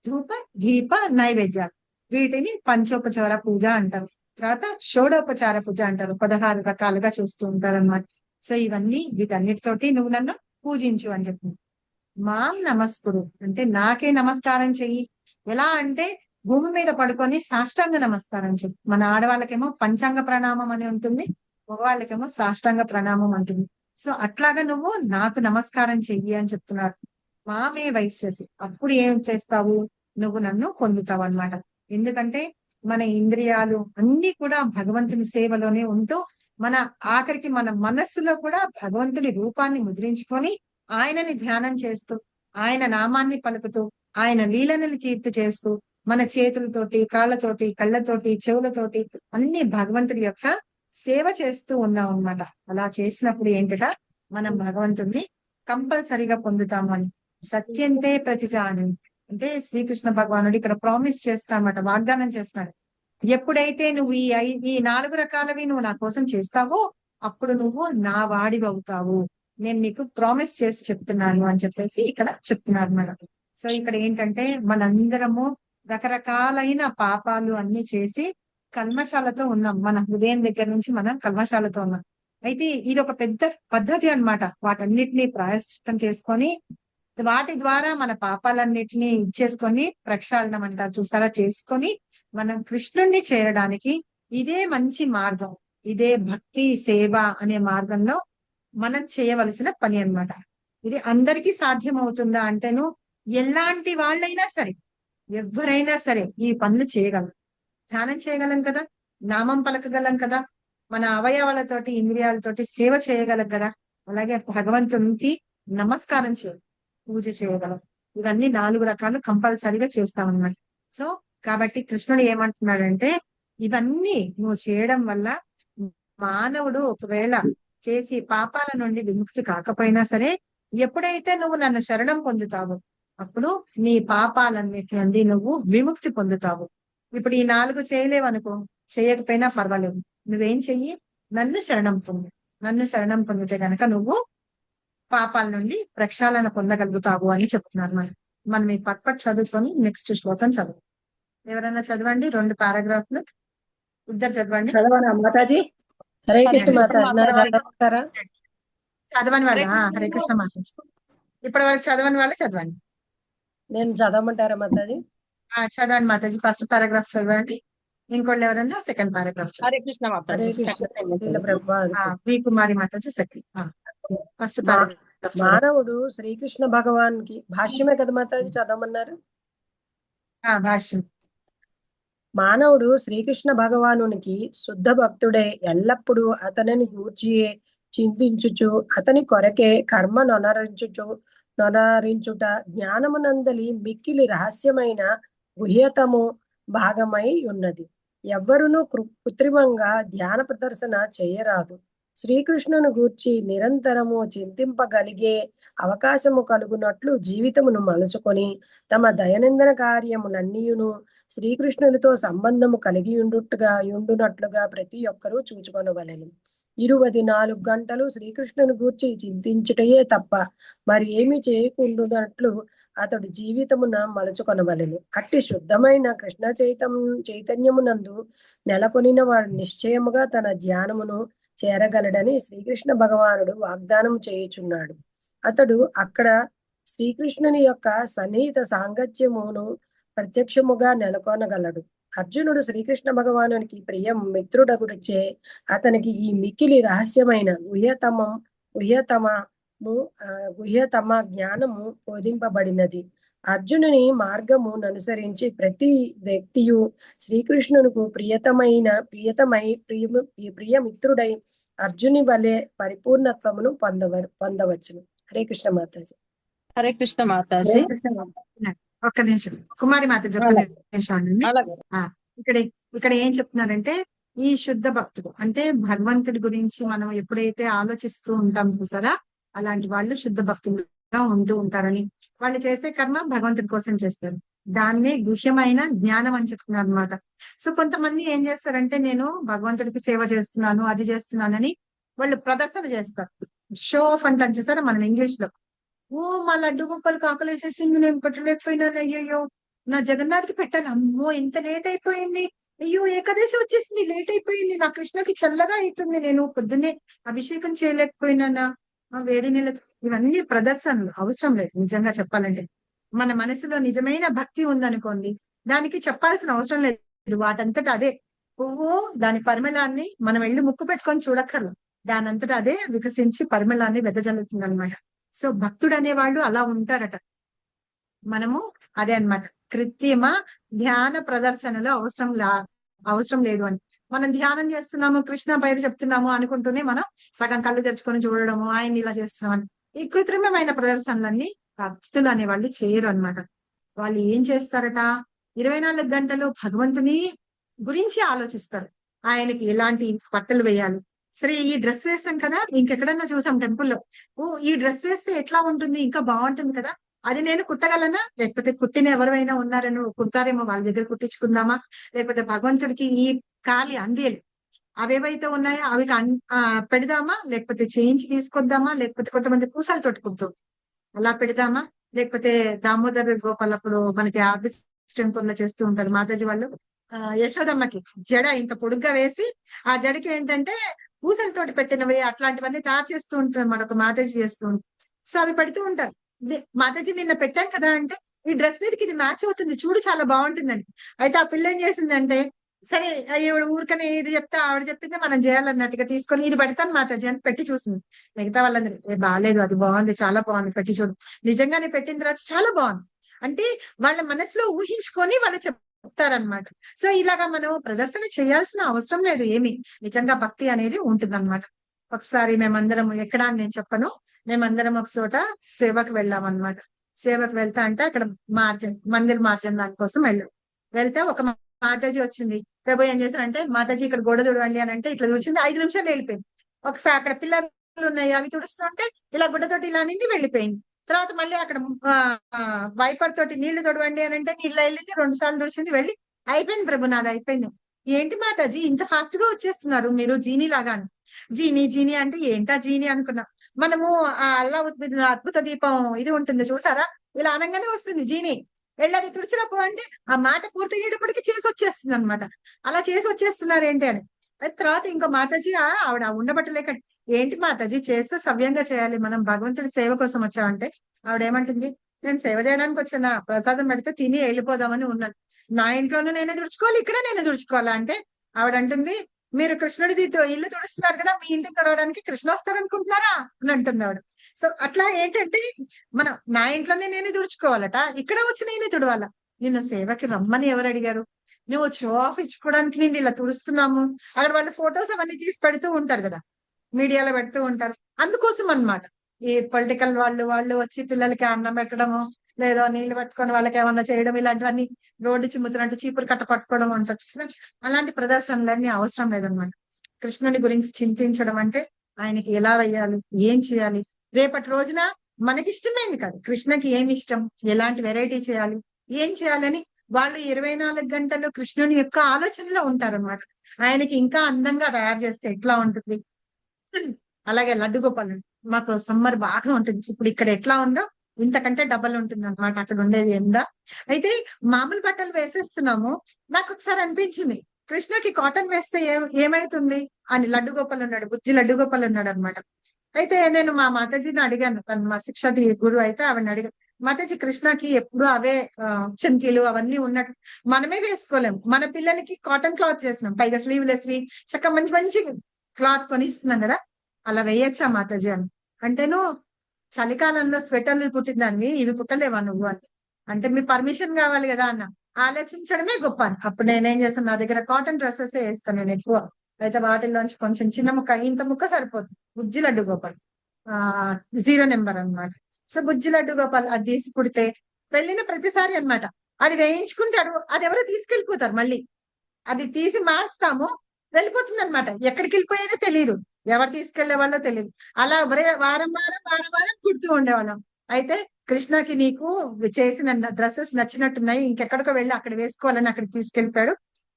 ధూప, దీప, నైవేద్యాలు, వీటిని పంచోపచార పూజ అంటారు. తర్వాత షోడోపచార పూజ అంటారు, 16 రకాలుగా చేస్తూ ఉంటారు అన్నమాట. సో ఇవన్నీ వీటన్నిటితోటి నువ్వు నన్ను పూజించు అని చెప్పింది. మాం నమస్కురు అంటే నాకే నమస్కారం చెయ్యి. ఎలా అంటే భూమి మీద పడుకొని సాష్టాంగ నమస్కారం చెయ్యి. మన ఆడవాళ్ళకేమో పంచాంగ ప్రణామం అని ఉంటుంది, మగవాళ్ళకేమో సాష్టాంగ ప్రణామం అంటుంది. సో అట్లాగా నువ్వు నాకు నమస్కారం చెయ్యి అని చెప్తున్నారు. మామే వైశ్యసి, అప్పుడు ఏం చేస్తావు? నువ్వు నన్ను పొందుతావు అన్నమాట. ఎందుకంటే మన ఇంద్రియాలు అన్ని కూడా భగవంతుని సేవలోనే ఉంటూ, మన ఆఖరికి మన మనస్సులో కూడా భగవంతుని రూపాన్ని ముద్రించుకొని ఆయనని ధ్యానం చేస్తూ, ఆయన నామాన్ని పలుకుతూ, ఆయన లీలనని కీర్తి చేస్తూ, మన చేతులతోటి, కాళ్ళతోటి, కళ్ళతోటి, చెవులతోటి అన్ని భగవంతుడి యొక్క సేవ చేస్తూ ఉన్నాం అన్నమాట. అలా చేసినప్పుడు ఏంటట, మనం భగవంతుడిని కంపల్సరిగా పొందుతాము అని. సత్యంతే ప్రతిజాని అంటే శ్రీకృష్ణ భగవానుడు ఇక్కడ ప్రామిస్ చేస్తామట, వాగ్దానం చేస్తున్నాడు. ఎప్పుడైతే నువ్వు ఈ 4 రకాలవి నువ్వు నా కోసం చేస్తావో అప్పుడు నువ్వు నా వాడివి అవుతావు, నేను నీకు ప్రామిస్ చేసి చెప్తున్నాను అని చెప్పేసి ఇక్కడ చెప్తున్నారు మేడం. సో ఇక్కడ ఏంటంటే మనందరము రకరకాలైన పాపాలు అన్ని చేసి కల్మషాలతో ఉన్నాం. మన హృదయం దగ్గర నుంచి మనం కల్మషాలతో ఉన్నాం. అయితే ఇది ఒక పెద్ద పద్ధతి అన్నమాట. వాటన్నిటిని ప్రాయశ్చిత్తం చేసుకొని వాటి ద్వారా మన పాపాలన్నిటినీ ఇచ్చేసుకొని ప్రక్షాళనం అంటారు చూసారా, చేసుకొని మనం కృష్ణుణ్ణి చేరడానికి ఇదే మంచి మార్గం. ఇదే భక్తి సేవ అనే మార్గంలో మనం చేయవలసిన పని అన్నమాట. ఇది అందరికీ సాధ్యం అవుతుందా అంటేను, ఎలాంటి వాళ్ళైనా సరే, ఎవరైనా సరే ఈ పనులు చేయగలం. ధ్యానం చేయగలం కదా, నామం పలకగలం కదా, మన అవయవాలతోటి ఇంద్రియాలతోటి సేవ చేయగలం కదా, అలాగే భగవంతునికి నమస్కారం చేయాలి, పూజ చేయగలం. ఇవన్నీ 4 రకాలు కంపల్సరీగా చేస్తామన్నమాట. సో కాబట్టి కృష్ణుడు ఏమంటున్నాడంటే, ఇవన్నీ నువ్వు చేయడం వల్ల మానవుడు ఒకవేళ చేసి పాపాల నుండి విముక్తి కాకపోయినా సరే, ఎప్పుడైతే నువ్వు నన్ను శరణం పొందుతావో అప్పుడు నీ పాపాలన్నిటి నుండి నువ్వు విముక్తి పొందుతావు. ఇప్పుడు ఈ 4 చేయలేవనుకో, చేయకపోయినా పర్వాలేదు, నువ్వేం చెయ్యి, నన్ను శరణం పొందు. నన్ను శరణం పొందితే గనక నువ్వు పాపాల నుండి ప్రక్షాళన పొందగలుగుతావు అని చెప్తున్నారు. మనం ఈ పట్పట్ చదువుకొని నెక్స్ట్ శ్లోకం చదువు. ఎవరైనా చదవండి 2 పారాగ్రాఫ్లు, ఇద్దరు చదవండి. చదవనా మాతాజీ? హరే కృష్ణ మాతాజీ చదువుతారా? చదవని వాళ్ళ హరే కృష్ణ మాతాజీ. ఇప్పటి వరకు చదవని వాళ్ళు చదవండి. నేను చదవమంటారా మాతాజీ? చదవండి మాతాజీ. ఫస్ట్ పారాగ్రాఫ్ చదవండి, ఇంకోళ్ళు ఎవరన్నా సెకండ్ పారాగ్రాఫ్ చదవండి. హరే కృష్ణ మాతాజీ. వి కుమారి మాతాజీ సెకండ్. First paragraph. మానవుడు శ్రీకృష్ణ భగవాన్ కి భాష్యమే కదా మాతాజీ చదవమన్నారు? భాష్యం. మానవుడు శ్రీకృష్ణ భగవానునికి శుద్ధ భక్తుడే, ఎల్లప్పుడూ అతనిని గూర్చి చింతించుచు అతని కొరకే కర్మ నొనరించుట జ్ఞానమునందలి మిక్కిలి రహస్యమైన గుహ్యతము భాగమై ఉన్నది. ఎవ్వరునూ కృత్రిమంగా ధ్యాన ప్రదర్శన చేయరాదు. శ్రీకృష్ణుని గూర్చి నిరంతరము చింతింపగలిగే అవకాశము కలుగునట్లు జీవితమును మలుచుకొని తమ దైనందిన కార్యములన్నీయును శ్రీకృష్ణునితో సంబంధము కలిగి ఉండునట్లుగా ప్రతి ఒక్కరూ చూచుకొనవలెను. 24 గంటలు శ్రీకృష్ణుని గూర్చి చింతించుటయే తప్ప మరి ఏమి చేయకుండునట్లు అతడు జీవితమున మలుచుకొనవలెను. అట్టి శుద్ధమైన కృష్ణ చైతన్యమునందు నెలకొనిన వాడు నిశ్చయముగా తన ధ్యానమును చేరగలడని శ్రీకృష్ణ భగవానుడు వాగ్దానం చేయుచున్నాడు. అతడు అక్కడ శ్రీకృష్ణుని యొక్క సన్నిహిత సాంగత్యమును ప్రత్యక్షముగా నెలకొనగలడు. అర్జునుడు శ్రీకృష్ణ భగవానునికి ప్రియ మిత్రుడగుడిచే అతనికి ఈ మిక్కిలి రహస్యమైన గుహ్యతమ జ్ఞానము బోధింపబడినది. అర్జునుని మార్గము అనుసరించి ప్రతి వ్యక్తియు శ్రీకృష్ణునికి ప్రియమిత్రుడై అర్జుని వలె పరిపూర్ణత్వమును పొందవచ్చును. హరే కృష్ణ మాతాజీ. హరే కృష్ణ మాతాజీ. ఒక్క నిమిషం కుమారి మాత చెప్తున్న నిమిషం అండి. ఇక్కడ ఏం చెప్తున్నారంటే ఈ శుద్ధ భక్తుడు అంటే భగవంతుడి గురించి మనం ఎప్పుడైతే ఆలోచిస్తూ ఉంటాం చూసారా, అలాంటి వాళ్ళు శుద్ధ భక్తులుగా ఉంటూ ఉంటారని, వాళ్ళు చేసే కర్మ భగవంతుడి కోసం చేస్తారు. దాన్నే గుహ్యమైన జ్ఞానం అని చెప్తున్నారు అనమాట. సో కొంతమంది ఏం చేస్తారంటే నేను భగవంతుడికి సేవ చేస్తున్నాను అది చేస్తున్నానని వాళ్ళు ప్రదర్శన చేస్తారు. షో ఆఫ్ అంటారు చూసారా మనం ఇంగ్లీష్ లో. మా లడ్డు గొప్పలు ఆకలి వేసేసింది, నేను పెట్టలేకపోయినాను, అయ్యయ్యో నా జగన్నాథ్కి పెట్టాను, అమ్మో ఇంత లేట్ అయిపోయింది, అయ్యో ఏకాదశి వచ్చేసింది లేట్ అయిపోయింది, నా కృష్ణకి చల్లగా అవుతుంది, నేను పొద్దున్నే అభిషేకం చేయలేకపోయినానా, వేడి నీళ్ళ. ఇవన్నీ ప్రదర్శనలు అవసరం లేదు. నిజంగా చెప్పాలంటే మన మనసులో నిజమైన భక్తి ఉందనుకోండి, దానికి చెప్పాల్సిన అవసరం లేదు. వాటంతటా అదే పువ్వు దాని పరిమళాన్ని మనం వెళ్ళి ముక్కు పెట్టుకొని చూడక్కర్లు, దానంతటా అదే వికసించి పరిమళాన్ని వెదజల్లుతుంది అనమాట. సో భక్తుడు అనేవాళ్ళు అలా ఉంటారట. మనము అదే అన్నమాట, కృత్రిమ ధ్యాన ప్రదర్శనలో అవసరం లేదు అని. మనం ధ్యానం చేస్తున్నాము, కృష్ణ పేరు చెప్తున్నాము అనుకుంటూనే మనం సగం కళ్ళు తెరుచుకొని చూడడము, ఆయన ఇలా చేస్తున్నామని ఈ కృత్రిమమైన ప్రదర్శనలన్నీ భక్తులు అనేవాళ్ళు చేయరు అనమాట. వాళ్ళు ఏం చేస్తారట, 24 గంటలు భగవంతుని గురించి ఆలోచిస్తారు. ఆయనకి ఎలాంటి బట్టలు వేయాలి, సరే ఈ డ్రెస్ వేసాం కదా, ఇంకెక్కడన్నా చూసాం టెంపుల్లో, ఈ డ్రెస్ వేస్తే ఎట్లా ఉంటుంది, ఇంకా బాగుంటుంది కదా, అది నేను కుట్టగలనా, లేకపోతే కుట్టిన ఎవరైనా ఉన్నారని కుడతారేమో వాళ్ళ దగ్గర కుట్టించుకుందామా, లేకపోతే భగవంతుడికి ఈ కాలి అందేలు అవేవైతే ఉన్నాయో అవి పెడదామా, లేకపోతే చేయించి తీసుకొద్దామా, లేకపోతే కొంతమంది పూసలు తొట్టుకుంటాం అలా పెడదామా, లేకపోతే దామోదర్ గోపాలప్పుడు మనకి ఆర్బిస్ టెంపుల్ లో చేస్తూ ఉంటారు మాతాజీ వాళ్ళు. యశోదమ్మకి జడ ఇంత పొడుగ్గా వేసి ఆ జడకి ఏంటంటే పూసలతోటి పెట్టినవి అట్లాంటివన్నీ తయారు చేస్తూ ఉంటారు, మనకు మాతాజీ చేస్తూ ఉంటారు. సో అవి పెడుతూ ఉంటారు. మాతాజీ నిన్న పెట్టాం కదా అంటే, ఈ డ్రెస్ మీదకి ఇది మ్యాచ్ అవుతుంది చూడు చాలా బాగుంటుందని. అయితే ఆ పిల్ల ఏం చేసిందంటే, సరే ఈవిడ ఊరికనే ఇది చెప్తే ఆవిడ చెప్పింది మనం చేయాలన్నట్టుగా తీసుకొని ఇది పెడతాను మాతాజీ అని పెట్టి చూసింది. మిగతా వాళ్ళందరూ బాగాలేదు, అది బాగుంది, చాలా బాగుంది, పెట్టి చూడు. నిజంగానే పెట్టిన తర్వాత చాలా బాగుంది అంటే వాళ్ళ మనసులో ఊహించుకొని వాళ్ళు చెప్తారనమాట. సో ఇలాగా మనం ప్రదర్శన చేయాల్సిన అవసరం లేదు ఏమి, నిజంగా భక్తి అనేది ఉంటుందన్నమాట. ఒకసారి మేమందరం ఎక్కడ నేను చెప్పను, మేమందరం ఒక చోట సేవకు వెళ్ళాం అనమాట. సేవకు వెళ్తా అంటే అక్కడ మందిర్ మార్జన్ దానికోసం వెళ్తే ఒక మాతాజీ వచ్చింది. ప్రభు ఏం చేశారంటే, మాతాజీ ఇక్కడ గోడ తుడవండి అని అంటే ఇట్లా చూసింది, 5 నిమిషాలు వెళ్ళిపోయింది. ఒకసారి అక్కడ పిల్లలు ఉన్నాయి అవి తుడుస్తుంటే ఇలా గుడ్డతోటి ఇలా నింది వెళ్ళిపోయింది. తర్వాత మళ్ళీ అక్కడ వైపర్ తోటి నీళ్లు తొడవండి అని అంటే నీళ్ళు వెళ్ళింది, 2 సార్లు తుడిచింది, వెళ్ళి అయిపోయింది ప్రభు నాది అయిపోయింది. ఏంటి మాతాజీ ఇంత ఫాస్ట్ గా వచ్చేస్తున్నారు మీరు జీనీ లాగా అని. జీనీ అంటే ఏంటా జీనీ అనుకున్నా. మనము ఆ అల్లా అద్భుత దీపం ఇది ఉంటుంది చూసారా, ఇలా అనగానే వస్తుంది జీనీ, వెళ్ళది తుడిచినప్పుడు అంటే ఆ మాట పూర్తి అయ్యేటప్పటికి చేసి వచ్చేస్తుంది అనమాట. అలా చేసి వచ్చేస్తున్నారు ఏంటి అని. తర్వాత ఇంకో మాతాజీ ఆవిడ ఉండబట్టలేక, ఏంటి మాతాజీ చేస్తే సవ్యంగా చేయాలి, మనం భగవంతుడి సేవ కోసం వచ్చామంటే ఆవిడ ఏమంటుంది, నేను సేవ చేయడానికి వచ్చిన ప్రసాదం పెడితే తిని వెళ్ళిపోదామని ఉన్నాను, నా ఇంట్లోనూ నేనే తుడుచుకోవాలి ఇక్కడ నేనే తుడుచుకోవాలా అంటే ఆవిడ అంటుంది, మీరు కృష్ణుడిది ఇల్లు తుడుస్తున్నారు కదా, మీ ఇంటికి తుడవడానికి కృష్ణ వస్తాడు అనుకుంటున్నారా అని అంటుంది ఆవిడ. సో అట్లా ఏంటంటే మనం నా ఇంట్లోనే నేనే తుడుచుకోవాలట, ఇక్కడ వచ్చి నేనే తుడవాలా. నిన్ను సేవకి రమ్మని ఎవరు అడిగారు, నువ్వు షో ఆఫ్ ఇచ్చుకోవడానికి నేను ఇలా తుడుస్తున్నాము. అక్కడ వాళ్ళు ఫొటోస్ అవన్నీ తీసి పెడుతూ ఉంటారు కదా, మీడియాలో పెడుతూ ఉంటారు. అందుకోసం అన్నమాట ఈ పొలిటికల్ వాళ్ళు వచ్చి పిల్లలకి అన్నం పెట్టడము, లేదా నీళ్లు పట్టుకొని వాళ్ళకి ఏమన్నా చేయడం, ఇలాంటివన్నీ రోడ్డు చిమ్ముతున్నట్టు చీపురు కట్ట పట్టుకోవడం ఉంటుంది. అలాంటి ప్రదర్శనలన్నీ అవసరం లేదనమాట. కృష్ణుని గురించి చింతించడం అంటే ఆయనకి ఎలా వేయాలి, ఏం చేయాలి, రేపటి రోజున మనకి ఇష్టమైంది కాదు, కృష్ణకి ఏమి ఇష్టం, ఎలాంటి వెరైటీ చేయాలి, ఏం చేయాలని వాళ్ళు 24 గంటలు కృష్ణుని యొక్క ఆలోచనలో ఉంటారన్నమాట. ఆయనకి ఇంకా అందంగా తయారు చేస్తే ఎట్లా ఉంటుంది. అలాగే లడ్డు గోపాలు మాకు సమ్మర్ బాగా ఉంటుంది, ఇప్పుడు ఇక్కడ ఎట్లా ఉందో ఇంతకంటే డబల్ ఉంటుంది అనమాట అక్కడ ఉండేది ఎండ. అయితే మామూలు బట్టలు వేసేస్తున్నాము. నాకు ఒకసారి అనిపించింది, కృష్ణకి కాటన్ వేస్తే ఏమైతుంది అని. లడ్డు గోపాల్ ఉన్నాడు, బుజ్జి లడ్డు గోపాల్ ఉన్నాడు అనమాట. అయితే నేను మా మాతాజీని అడిగాను, తను మా శిక్షది గురువు అయితే ఆవిడని అడిగాను, మాతాజీ కృష్ణకి ఎప్పుడు అవే చంకీలు అవన్నీ ఉన్నట్టు మనమే వేసుకోలేము, మన పిల్లలకి కాటన్ క్లాత్ చేసినాం, పైగా స్లీవ్లెస్ వి చక్కగా మంచి మంచి క్లాత్ కొనిస్తున్నాం కదా, అలా వేయచ్చా మాతాజీ అని. అంటేను చలికాలంలో స్వెటర్లు కుట్టిందాన్ని ఇవి కుట్టలేవా నువ్వు అని. అంటే మీ పర్మిషన్ కావాలి కదా అన్న. ఆలోచించడమే గొప్ప. అప్పుడు నేనేం చేస్తాను, నా దగ్గర కాటన్ డ్రెస్సెస్ వేస్తాను నేను ఎక్కువ. అయితే వాటిల్లోంచి కొంచెం చిన్న ముక్క, ఇంత ముక్క సరిపోతుంది, బుజ్జి లడ్డు గోపాల్ 0 నెంబర్ అన్నమాట. సో బుజ్జి లడ్డు గోపాల్ అది తీసి కుడితే వెళ్ళిన ప్రతిసారి అన్నమాట అది వేయించుకుంటాడు, అది ఎవరో తీసుకెళ్ళిపోతారు. మళ్ళీ అది తీసి మార్స్తాము, వెళ్ళిపోతుంది అనమాట. ఎక్కడికి వెళ్ళిపోయేదో తెలియదు, ఎవరు తీసుకెళ్లే వాళ్ళో తెలియదు. అలా వారం వారం కుడుతూ ఉండేవాళ్ళం. అయితే కృష్ణకి నీకు చేసిన డ్రెస్సెస్ నచ్చినట్టున్నాయి, ఇంకెక్కడికో వెళ్ళి అక్కడ వేసుకోవాలని అక్కడికి తీసుకెళ్తాడు.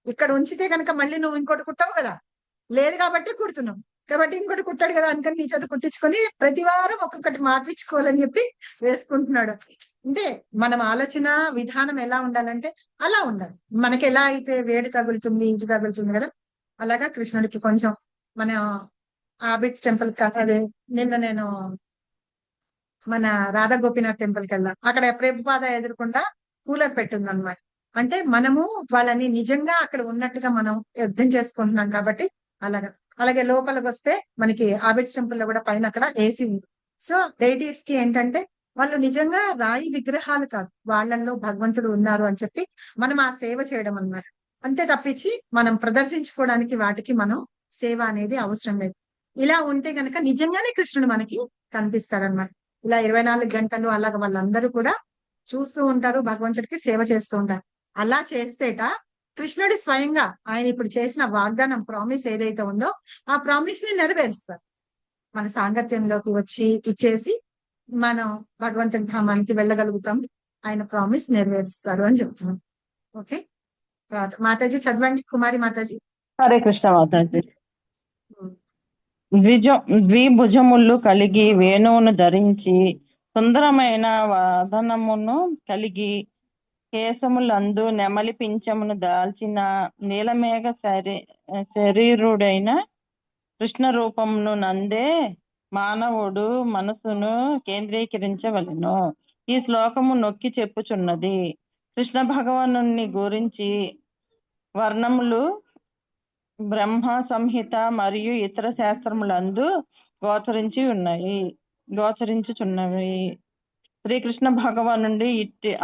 ఇక్కడ ఉంచితే కనుక మళ్ళీ నువ్వు ఇంకోటి కుట్టవు కదా, లేదు కాబట్టి కుడుతున్నావు, కాబట్టి ఇంకోటి కుట్టాడు కదా అందుకని నీ చేత కుట్టించుకొని ప్రతి వారం ఒక్కొక్కటి మార్పించుకోవాలని చెప్పి వేసుకుంటున్నాడు. అంటే మనం ఆలోచన విధానం ఎలా ఉండాలంటే అలా ఉండాలి. మనకి ఎలా అయితే వేడి తగులుతుంది, ఇది తగులుతుంది కదా, అలాగా కృష్ణుడికి కొంచెం మన ఆబిడ్స్ టెంపుల్ అదే నిన్న నేను మన రాధా గోపీనాథ్ టెంపుల్ కి వెళ్ళాం. అక్కడ ప్రభుపాద ఎదురుకుండా కూలర్ పెట్టింది అనమాట. అంటే మనము వాళ్ళని నిజంగా అక్కడ ఉన్నట్టుగా మనం అర్థం చేసుకుంటున్నాం కాబట్టి అలాగా. అలాగే లోపలికి వస్తే మనకి ఆబిడ్స్ టెంపుల్ లో కూడా పైన అక్కడ ఏసీ ఉంది. సో లేడీస్ కి ఏంటంటే వాళ్ళు నిజంగా రాయి విగ్రహాలు కాదు, వాళ్ళల్లో భగవంతుడు ఉన్నారు అని చెప్పి మనం ఆ సేవ చేయడం అన్నమాట. అంతే తప్పించి మనం ప్రదర్శించుకోవడానికి వాటికి మనం సేవ అనేది అవసరం లేదు. ఇలా ఉంటే గనక నిజంగానే కృష్ణుడు మనకి కనిపిస్తాడన్నమాట. ఇలా 24 గంటలు అలాగ వాళ్ళందరూ కూడా చూస్తూ ఉంటారు, భగవంతుడికి సేవ చేస్తూ ఉంటారు. అలా చేస్తేట కృష్ణుడి స్వయంగా ఆయన ఇప్పుడు చేసిన వాగ్దానం, ప్రామిస్ ఏదైతే ఉందో ఆ ప్రామిస్ ని నెరవేరుస్తారు. మన సాంగత్యంలోకి వచ్చి ఇచ్చేసి మనం భగవంతుని ధామానికి వెళ్ళగలుగుతాం, ఆయన ప్రామిస్ నెరవేరుస్తారు అని చెప్తున్నాం. ఓకే, తర్వాత మాతాజీ చదవండి, కుమారి మాతాజీ. హరే కృష్ణ మాతాజీ. ద్విభుజములు కలిగి వేణువును ధరించి సుందరమైన వదనమును కలిగి కేశములందు నెమలి పింఛమును దాల్చిన నీలమేఘ శరీరుడైన కృష్ణ రూపమును నందే మానవుడు మనసును కేంద్రీకరించవలెను. ఈ శ్లోకము నొక్కి చెప్పుచున్నది. కృష్ణ భగవాను గురించి వర్ణములు బ్రహ్మ సంహిత మరియు ఇతర శాస్త్రములందు గోచరించుచున్నవి. శ్రీకృష్ణ భగవాను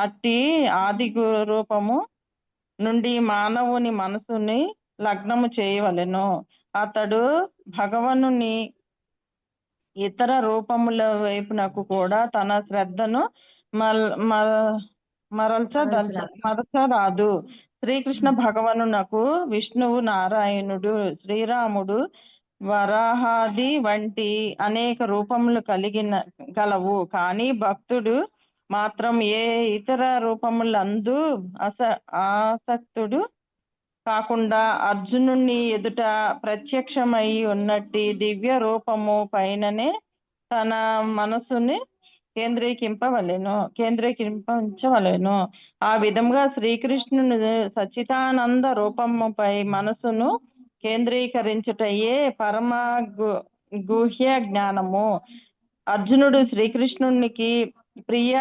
అట్టి ఆది రూపము నుండి మానవుని మనసుని లగ్నము చేయవలెను. అతడు భగవానుని ఇతర రూపముల వైపునకు కూడా తన శ్రద్ధను మరచరాదు. శ్రీకృష్ణ భగవానునకు విష్ణువు, నారాయణుడు, శ్రీరాముడు, వరాహాది వంటి అనేక రూపములు గలవు. కానీ భక్తుడు మాత్రం ఏ ఇతర రూపములందు ఆసక్తుడు కాకుండా అర్జునుని ఎదుట ప్రత్యక్షమై ఉన్నట్టి దివ్య రూపము పైననే తన మనసుని కేంద్రీకరించవలెను. ఆ విధంగా శ్రీకృష్ణుని సచ్చిదానంద రూపముపై మనసును కేంద్రీకరించుటయే పరమ గుహ్య జ్ఞానము. అర్జునుడు శ్రీకృష్ణునికి ప్రియ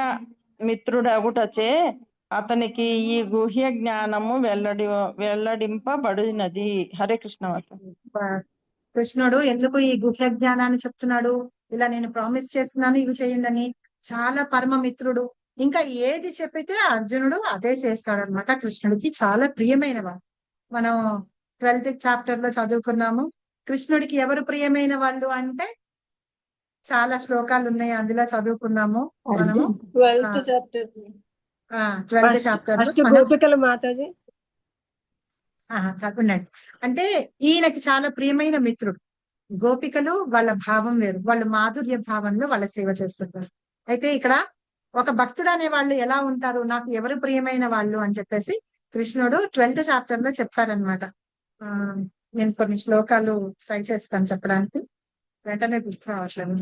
మిత్రుడగుటచే అతనికి ఈ గుహ్య జ్ఞానము వెల్లడింపబడినది. హరే కృష్ణ. కృష్ణుడు ఎందుకు ఈ గుహ్య జ్ఞానాన్ని చెప్తున్నాడు? ఇలా నేను ప్రామిస్ చేస్తున్నాను ఇవి చేయండి అని. చాలా పరమ మిత్రుడు, ఇంకా ఏది చెప్పితే అర్జునుడు అదే చేస్తాడనమాట. కృష్ణుడికి చాలా ప్రియమైన వాడు. మనం 12th చాప్టర్ లో చదువుకున్నాము. కృష్ణుడికి ఎవరు ప్రియమైన వాళ్ళు అంటే చాలా శ్లోకాలు ఉన్నాయి, అందులో చదువుకున్నాము మనము. 12th చాప్టర్ 12th చాప్టర్ గోపికలు మాతాజీ కాకుండా అంటే ఈయనకి చాలా ప్రియమైన మిత్రుడు. గోపికలు వాళ్ళ భావం వేరు, వాళ్ళు మాధుర్య భావంలో వాళ్ళ సేవ చేస్తుంటారు. అయితే ఇక్కడ ఒక భక్తుడు అనే వాళ్ళు ఎలా ఉంటారు, నాకు ఎవరు ప్రియమైన వాళ్ళు అని చెప్పేసి కృష్ణుడు 12th చాప్టర్ లో చెప్పారనమాట. నేను కొన్ని శ్లోకాలు ట్రై చేస్తాను చెప్పడానికి, వెంటనే గుర్తు రావట్లేదు.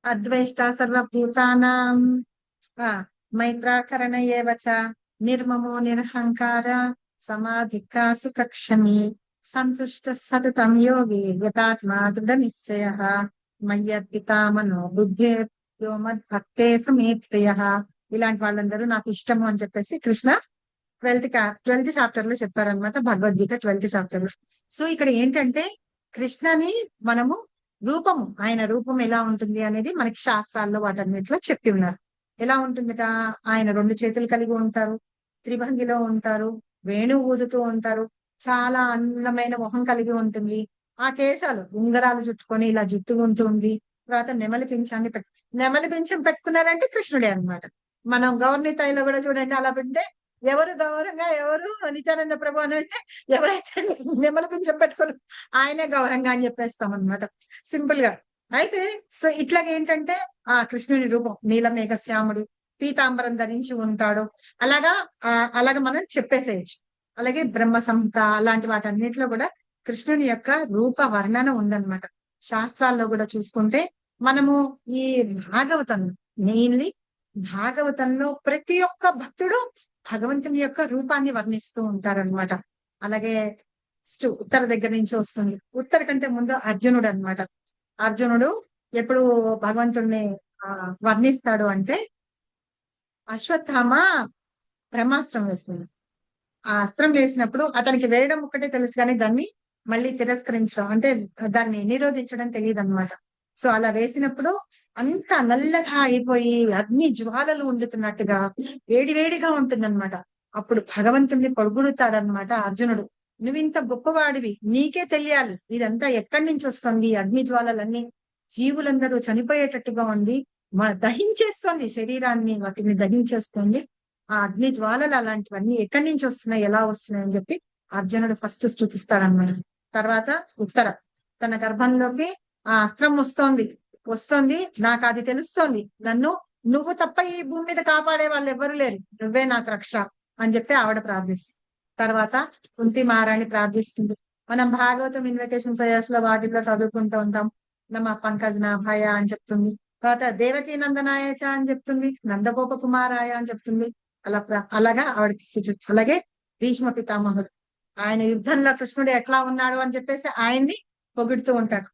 అద్వేష్ట సర్వభూతానాం మైత్రాకరణ ఏవ చ నిర్మమో నిరహంకార సమాధికా సుఖక్షమి సంతుష్ట సతతం యోగి యథాత్మా దృఢ నిశ్చయ మయ్యర్పితా మనో బుద్ధే మద్భక్తే సమే ప్రియ. ఇలాంటి వాళ్ళందరూ నాకు ఇష్టము అని చెప్పేసి కృష్ణ 12th చాప్టర్ లో చెప్పారనమాట, భగవద్గీత 12th చాప్టర్ లో. సో ఇక్కడ ఏంటంటే కృష్ణని మనము రూపము, ఆయన రూపం ఎలా ఉంటుంది అనేది మనకి శాస్త్రాల్లో వాటన్నిటిలో చెప్పి ఉన్నారు. ఎలా ఉంటుందట, ఆయన 2 చేతులు కలిగి ఉంటారు, త్రిభంగిలో ఉంటారు, వేణువు ఊదుతూ ఉంటారు, చాలా అందమైన మొహం కలిగి ఉంటుంది, ఆ కేశాలు ఉంగరాలు చుట్టుకొని ఇలా జుట్టుకుంటుంది, తర్వాత నెమలి పింఛం పెట్టుకున్నారంటే కృష్ణుడే అన్నమాట. మనం గౌరనితాయిలో కూడా చూడండి, అలా పెడితే ఎవరు గౌరవంగా, ఎవరు నిత్యానంద ప్రభు అని అంటే ఎవరైతే నెమలి పింఛం పెట్టుకొని ఆయనే గౌరవంగా అని చెప్పేస్తాం అనమాట, సింపుల్ గా. అయితే సో ఇట్లాగ ఏంటంటే ఆ కృష్ణుని రూపం నీలమేఘ శ్యాముడు, పీతాంబరం ధరించి ఉంటాడు, అలాగా మనం చెప్పేసేయచ్చు. అలాగే బ్రహ్మ సంహిత అలాంటి వాటన్నిటిలో కూడా కృష్ణుని యొక్క రూప వర్ణన ఉందన్నమాట. శాస్త్రాల్లో కూడా చూసుకుంటే మనము ఈ మెయిన్లీ భాగవతంలో ప్రతి ఒక్క భక్తుడు భగవంతుని యొక్క రూపాన్ని వర్ణిస్తూ ఉంటారనమాట. అలాగే ఉత్తర దగ్గర నుంచి వస్తుంది. ఉత్తర కంటే ముందు అర్జునుడు అన్నమాట. అర్జునుడు ఎప్పుడు భగవంతుడిని వర్ణిస్తాడు అంటే, అశ్వత్థామ బ్రహ్మాస్త్రం వేస్తుంది. ఆ అస్త్రం వేసినప్పుడు అతనికి వేయడం ఒక్కటే తెలుసు, కానీ దాన్ని మళ్ళీ తిరస్కరించడం అంటే దాన్ని నిరోధించడం తెలియదు అనమాట. సో అలా వేసినప్పుడు అంత నల్లగా అయిపోయి అగ్ని జ్వాలలు ఉండుతున్నట్టుగా వేడివేడిగా ఉంటుందన్నమాట. అప్పుడు భగవంతుడిని పొగుడుతాడనమాట అర్జునుడు, నువ్వు ఇంత గొప్పవాడివి, నీకే తెలియాలి ఇదంతా ఎక్కడి నుంచి వస్తుంది, అగ్ని జ్వాలలన్నీ జీవులందరూ చనిపోయేటట్టుగా ఉండి దహించేస్తుంది శరీరాన్ని, వాటిని దహించేస్తుంది. ఆ అగ్ని జ్వాలలు అలాంటివన్నీ ఎక్కడి నుంచి వస్తున్నాయి, ఎలా వస్తున్నాయి అని చెప్పి అర్జునుడు ఫస్ట్ స్తుతిస్తాడన్నమాట. తర్వాత ఉత్తర తన గర్భంలోకి ఆ అస్త్రం వస్తోంది, నాకు అది తెలుస్తోంది, నువ్వు తప్ప ఈ భూమి మీద కాపాడే వాళ్ళు ఎవ్వరు లేరు, నువ్వే నాకు రక్ష అని చెప్పి ఆవిడ ప్రార్థిస్తుంది. తర్వాత కుంతి మహారాణి ప్రార్థిస్తుంది. మనం భాగవతం ఇన్వకేషన్ ప్రేయర్స్ లో వాటిల్లో చదువుకుంటూ ఉంటాం. నమ పంకజ్ నాభాయ అని చెప్తుంది, తర్వాత దేవకీ నందనాయచ అని చెప్తుంది, నందగోప కుమారాయ అని చెప్తుంది. అలాగా ఆవిడకి సూచిస్తుంది. అలాగే భీష్మ పితామహుడు ఆయన యుద్ధంలో కృష్ణుడు ఎట్లా ఉన్నాడు అని చెప్పేసి ఆయన్ని పొగుడుతూ ఉంటాడు.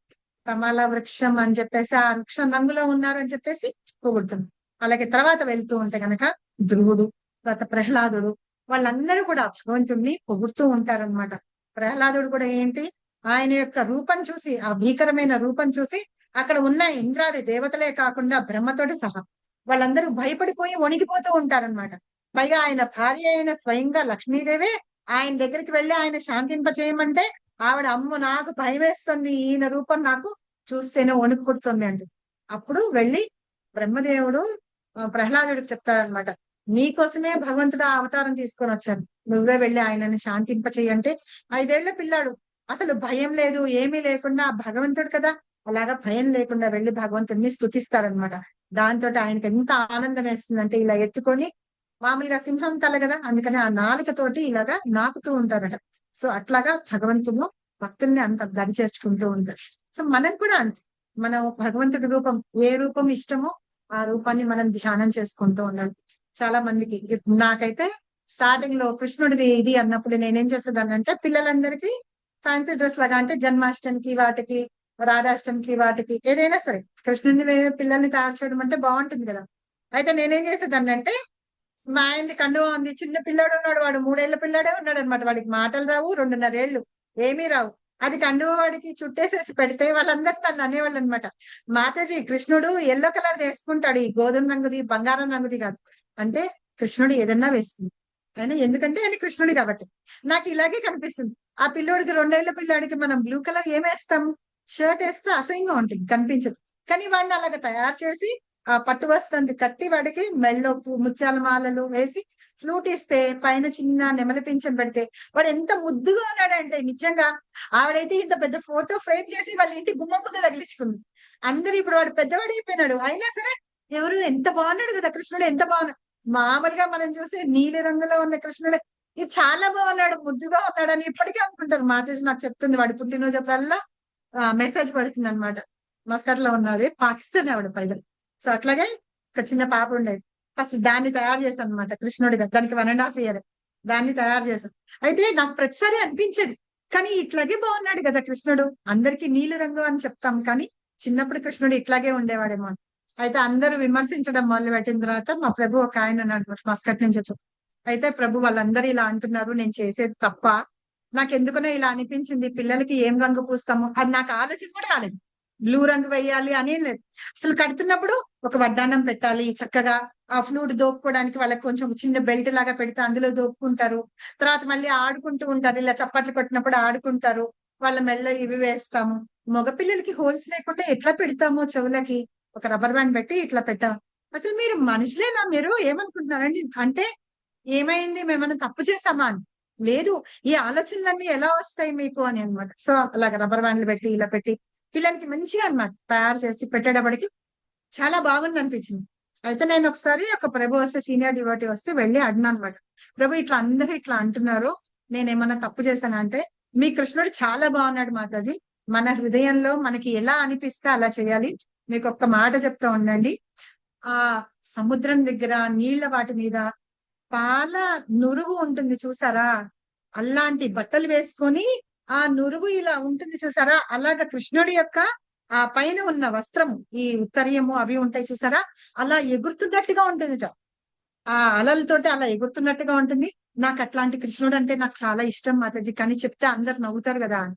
కమల వృక్షం అని చెప్పేసి ఆ వృక్షం రంగులో ఉన్నారు అని చెప్పేసి పొగుడుతుంది. అలాగే తర్వాత వెళ్తూ ఉంటే గనక ధ్రువుడు, తర్వాత ప్రహ్లాదుడు, వాళ్ళందరూ కూడా భగవంతుడిని పొగుడుతూ ఉంటారనమాట. ప్రహ్లాదుడు కూడా ఏంటి, ఆయన యొక్క రూపం చూసి, ఆ భీకరమైన రూపం చూసి అక్కడ ఉన్న ఇంద్రాది దేవతలే కాకుండా బ్రహ్మతోటి సహా వాళ్ళందరూ భయపడిపోయి వణికిపోతూ ఉంటారనమాట. పైగా ఆయన భార్య అయిన స్వయంగా లక్ష్మీదేవే ఆయన దగ్గరికి వెళ్ళి ఆయన శాంతింప చేయమంటే ఆవిడ, అమ్మ నాకు భయం వేస్తుంది, ఈయన రూపం నాకు చూస్తేనే వణుకు పుడుతుంది అండి. అప్పుడు వెళ్ళి బ్రహ్మదేవుడు ప్రహ్లాదుడికి చెప్తాడనమాట, నీకోసమే భగవంతుడు ఆ అవతారం తీసుకొని వచ్చాను, నువ్వే వెళ్ళి ఆయనని శాంతింప చెయ్యంటే 5 ఏళ్ల పిల్లాడు, అసలు భయం లేదు ఏమీ లేకుండా భగవంతుడు కదా, అలాగా భయం లేకుండా వెళ్ళి భగవంతుడిని స్తుతిస్తాడనమాట. దాంతో ఆయనకి ఎంత ఆనందం వేస్తుందంటే ఇలా ఎత్తుకొని, మామూలుగా సింహం తల కదా, అందుకని ఆ నాలుకతోటి ఇలాగా నాకుతూ ఉంటారట. సో అట్లాగా భగవంతుడు భక్తుల్ని అంత దరి చేర్చుకుంటూ ఉంటారు. సో మనం కూడా అంతే, మనం భగవంతుడి రూపం ఏ రూపం ఇష్టమో ఆ రూపాన్ని మనం ధ్యానం చేసుకుంటూ ఉండాలి. చాలా మందికి, నాకైతే స్టార్టింగ్ లో కృష్ణుడిది ఇది అన్నప్పుడు నేనేం చేసేదాన్ని అంటే, పిల్లలందరికీ ఫ్యాన్సీ డ్రెస్ లాగా, అంటే జన్మాష్టమికి వాటికి రాధాష్టమికి వాటికి ఏదైనా సరే కృష్ణుడిని పిల్లల్ని తయారు చేయడం అంటే బాగుంటుంది కదా. అయితే నేనేం చేసేదాన్ని అంటే, మా ఆయనది కండువా ఉంది, చిన్న పిల్లాడు ఉన్నాడు, వాడు 3 ఏళ్ల పిల్లాడే ఉన్నాడు అనమాట, వాడికి మాటలు రావు, 2.5 ఏళ్ళు ఏమీ రావు. అది కండువా వాడికి చుట్టేసేసి పెడితే వాళ్ళందరూ నన్ను అనేవాళ్ళు అనమాట, మాతాజీ కృష్ణుడు ఎల్లో కలర్ వేసుకుంటాడు, ఈ గోధుమ రంగుది బంగారం రంగుది కాదు అంటే కృష్ణుడు ఏదన్నా వేసుకుంది ఆయన, ఎందుకంటే ఆయన కృష్ణుడు కాబట్టి. నాకు ఇలాగే కనిపిస్తుంది. ఆ పిల్లోడికి 2 ఏళ్ల పిల్లాడికి మనం బ్లూ కలర్ ఏం వేస్తాము, షర్ట్ వేస్తే అసహ్యంగా ఉంటుంది, కనిపించదు. కానీ వాడిని అలాగ తయారు చేసి ఆ పట్టు వస్త్రాన్ని కట్టి వాడికి మెళ్ళో ముత్యాల మాలలు వేసి ఫ్లూట్ ఇస్తే పైన చిన్న నెమలి పింఛం పెడితే వాడు ఎంత ముద్దుగా ఉన్నాడంటే, నిజంగా ఆవిడైతే ఇంత పెద్ద ఫోటో ఫ్రేమ్ చేసి వాళ్ళ ఇంటి గుమ్మం ముందు తగిలించుకుంది. అందరు ఇప్పుడు వాడు పెద్దవాడు అయిపోయినాడు, అయినా సరే ఎవరు ఎంత బాగున్నాడు కదా కృష్ణుడు, ఎంత బాగున్నాడు. మామూలుగా మనం చూసి నీలి రంగులో ఉన్న కృష్ణుడు ఇది చాలా బాగున్నాడు, ముద్దుగా ఉన్నాడు అని ఇప్పటికే అనుకుంటారు. మాతేజ్ నాకు చెప్తుంది, వాడి పుట్టినరోజు అప్పుడల్లా మెసేజ్ పడుతుంది అనమాట, మస్కట్ లో ఉన్నాడు, పాకిస్తాన్ ఆవిడ పైన. సో అట్లాగే ఒక చిన్న పాప ఉండేది. ఫస్ట్ దాన్ని తయారు చేశాను అనమాట కృష్ణుడిగా. దానికి 1.5 year దాన్ని తయారు చేశాను. అయితే నాకు ప్రతిసారి అనిపించేది, కానీ ఇట్లాగే బాగున్నాడు కదా కృష్ణుడు. అందరికి నీలి రంగు అని చెప్తాం, కానీ చిన్నప్పుడు కృష్ణుడు ఇట్లాగే ఉండేవాడేమో అని. అయితే అందరూ విమర్శించడం మొదలు పెట్టిన తర్వాత మా ప్రభు ఒక ఆయన ఉన్నాడు మస్కట్ నుంచి వచ్చి. అయితే ప్రభు వాళ్ళందరూ ఇలా అంటున్నారు, నేను చేసేది తప్ప, నాకు ఎందుకనో ఇలా అనిపించింది, పిల్లలకి ఏం రంగు పూస్తాము అది నాకు ఆలోచన కూడా రాలేదు. బ్లూ రంగు వేయాలి అని లేదు. అసలు కడుతున్నప్పుడు ఒక వడ్డానం పెట్టాలి చక్కగా, ఆ ఫ్లూట్ దోపుకోవడానికి వాళ్ళకి కొంచెం చిన్న బెల్ట్ లాగా పెడితే అందులో దోపుకుంటారు. తర్వాత మళ్ళీ ఆడుకుంటూ ఉంటారు, ఇలా చప్పట్లు కొట్టినప్పుడు ఆడుకుంటారు. వాళ్ళ మెల్ల ఇవి వేస్తాము. మగపిల్లలకి హోల్స్ లేకుండా ఎట్లా పెడతాము, చెవులకి ఒక రబ్బర్ బ్యాండ్ పెట్టి ఇట్లా పెట్టాము. అసలు మీరు మనుషులేనా, మీరు ఏమనుకుంటున్నారండి అంటే ఏమైంది, మేమన్నా తప్పు చేసామా అని. లేదు, ఈ ఆలోచనలన్నీ ఎలా వస్తాయి మీకు అని అనమాట. సో అలాగ రబ్బర్ బ్యాండ్లు పెట్టి ఇలా పెట్టి పిల్లలకి మంచిగా అన్నమాట తయారు చేసి పెట్టేటప్పటికి చాలా బాగుంది అనిపించింది. అయితే నేను ఒకసారి ఒక ప్రభు వస్తే, సీనియర్ డివోటీ వస్తే వెళ్ళి అడినా అనమాట, ప్రభు ఇట్లా అందరూ ఇట్లా అంటున్నారు, నేనేమన్నా తప్పు చేశాను అంటే, మీ కృష్ణుడు చాలా బాగున్నాడు మాతాజీ, మన హృదయంలో మనకి ఎలా అనిపిస్తే అలా చేయాలి. మీకు ఒక్క మాట చెప్తా ఉండండి, ఆ సముద్రం దగ్గర నీళ్ల వాటి మీద పాల నురుగు ఉంటుంది చూసారా, అలాంటి బట్టలు వేసుకొని ఆ నురుగు ఇలా ఉంటుంది చూసారా, అలాగా కృష్ణుడి యొక్క ఆ పైన ఉన్న వస్త్రము, ఈ ఉత్తరీయము అవి ఉంటాయి చూసారా, అలా ఎగురుతున్నట్టుగా ఉంటుందిట. ఆ అలలతోటి అలా ఎగురుతున్నట్టుగా ఉంటుంది. నాకు అట్లాంటి కృష్ణుడు అంటే నాకు చాలా ఇష్టం మాతాజీ, కానీ చెప్తే అందరు నవ్వుతారు కదా అని.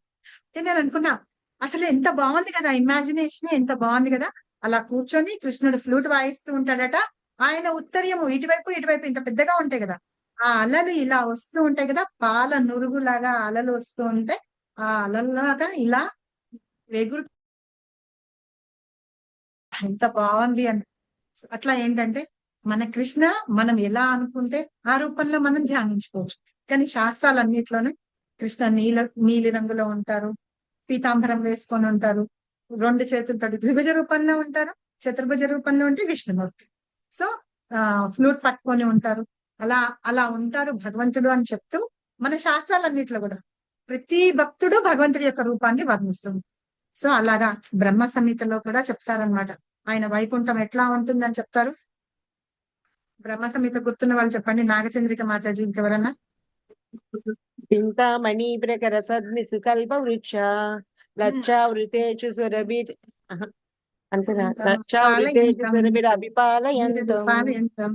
నేను అనుకున్నా, అసలు ఎంత బాగుంది కదా, ఇమాజినేషన్ ఎంత బాగుంది కదా. అలా కూర్చొని కృష్ణుడు ఫ్లూట్ వాయిస్తూ ఉంటాడట. ఆయన ఉత్తరీయము ఇటువైపు ఇటువైపు ఇంత పెద్దగా ఉంటాయి కదా, ఆ అలలు ఇలా వస్తూ ఉంటాయి కదా, పాల నురుగులాగా అలలు వస్తూ ఉంటాయి. ఆ అలల్లాగా ఇలా ఎగురు, ఎంత బాగుంది అని. అట్లా ఏంటంటే మన కృష్ణ మనం ఎలా అనుకుంటే ఆ రూపంలో మనం ధ్యానించుకోవచ్చు. కానీ శాస్త్రాలన్నిట్లోనే కృష్ణ నీలి రంగులో ఉంటారు, పీతాంబరం వేసుకొని ఉంటారు, 2 చేతులతో ద్విభుజ రూపంలో ఉంటారు, చతుర్భుజ రూపంలో ఉంటే విష్ణుమూర్తి. సో ఫ్లూట్ పట్టుకొని ఉంటారు, అలా అలా ఉంటారు భగవంతుడు అని చెప్తూ మన శాస్త్రాలన్నిట్లో కూడా ప్రతి భక్తుడు భగవంతుడి యొక్క రూపాన్ని వర్ణిస్తుంది. సో అలాగా బ్రహ్మ సంహితలో కూడా చెప్తారనమాట, ఆయన వైకుంఠం ఎట్లా ఉంటుందని చెప్తారు. బ్రహ్మ సంహిత గుర్తున్న వాళ్ళు చెప్పండి, నాగచంద్రిక మాతాజీ ఇంకెవరన్నా. చింతామణి ప్రకర సద్మిసు కల్ప వృక్ష లక్షావృతేషు సురభి అంతేనా, లక్షావృతేషు సురభిర అభిపాలయంతం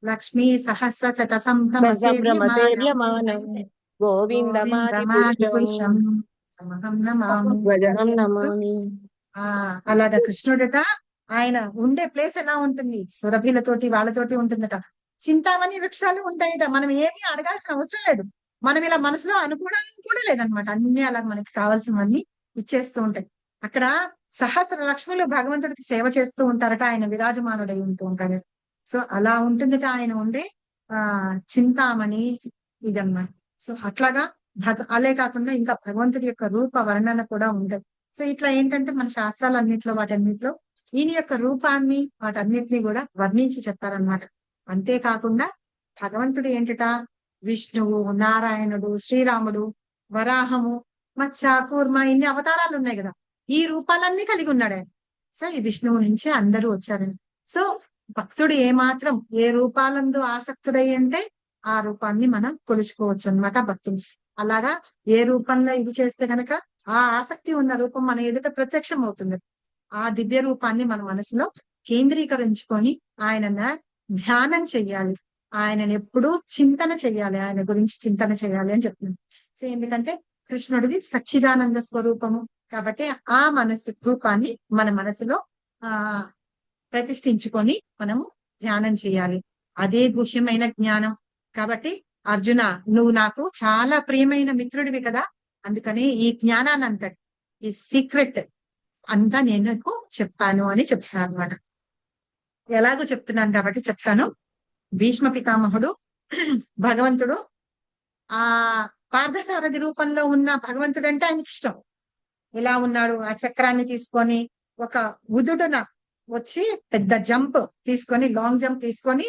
లక్ష్మీ సహస్ర శత సంభ్రమ సేవ్యమానం గోవిందమాది పురుషం ధ్వజహం నమామి. అలాగా కృష్ణుడట, ఆయన ఉండే ప్లేస్ ఎలా ఉంటుంది, సురభిలతోటి వాళ్ళతోటి ఉంటుందట. చింతామణి వృక్షాలు ఉంటాయట, మనం ఏమీ అడగాల్సిన అవసరం లేదు, మనం ఇలా మనసులో అనుకోవడానికి కూడా లేదనమాట. అన్ని అలా మనకి కావాల్సినవన్నీ ఇచ్చేస్తూ ఉంటాయి. అక్కడ సహస్ర లక్ష్ములు భగవంతుడికి సేవ చేస్తూ ఉంటారట, ఆయన విరాజమానుడై ఉంటూ ఉంటాడు. సో అలా ఉంటుందట ఆయన ఉండే చింతామణి ఇదన్నమాట. సో అట్లాగా అలే కాకుండా ఇంకా భగవంతుడి యొక్క రూప వర్ణన కూడా ఉండదు. సో ఇట్లా ఏంటంటే మన శాస్త్రాలన్నింటిలో వాటన్నిటిలో ఈయన యొక్క రూపాన్ని వాటన్నిటిని కూడా వర్ణించి చెప్తారనమాట. అంతేకాకుండా భగవంతుడు ఏంటట, విష్ణువు, నారాయణుడు, శ్రీరాముడు, వరాహము, మత్స్య, కూర్మ, ఇన్ని అవతారాలు ఉన్నాయి కదా, ఈ రూపాలన్నీ కలిగి ఉన్నాడు ఆయన. సో ఈ విష్ణువు నుంచే అందరూ వచ్చారని. సో భక్తుడు ఏమాత్రం ఏ రూపాలందు ఆసక్తుడై అంటే ఆ రూపాన్ని మనం కొలుచుకోవచ్చు అనమాట భక్తుడు. అలాగా ఏ రూపంలో ఇది చేస్తే కనుక ఆ ఆసక్తి ఉన్న రూపం మన ఎదుట ప్రత్యక్షం అవుతుంది. ఆ దివ్య రూపాన్ని మన మనసులో కేంద్రీకరించుకొని ఆయన ధ్యానం చెయ్యాలి, ఆయనను ఎప్పుడూ చింతన చెయ్యాలి, ఆయన గురించి చింతన చేయాలి అని చెప్తుంది. సో ఎందుకంటే కృష్ణుడిది సచ్చిదానంద స్వరూపము కాబట్టి ఆ మనసు రూపాన్ని మన మనసులో ప్రతిష్ఠించుకొని మనము ధ్యానం చేయాలి. అదే గుహ్యమైన జ్ఞానం. కాబట్టి అర్జున, నువ్వు నాకు చాలా ప్రియమైన మిత్రుడివి కదా, అందుకని ఈ జ్ఞానాన్ని అంతటి, ఈ సీక్రెట్ అంతా నేను నీకు చెప్పాను అని చెప్తున్నాను అనమాట. ఎలాగో చెప్తున్నాను కాబట్టి చెప్తాను. భీష్మ పితామహుడు భగవంతుడు ఆ పార్థసారథి రూపంలో ఉన్న భగవంతుడు అంటే ఆయనకి ఇష్టం. ఎలా ఉన్నాడు, ఆ చక్రాన్ని తీసుకొని ఒక ఉదుడున వచ్చి పెద్ద జంప్ తీసుకొని, లాంగ్ జంప్ తీసుకొని,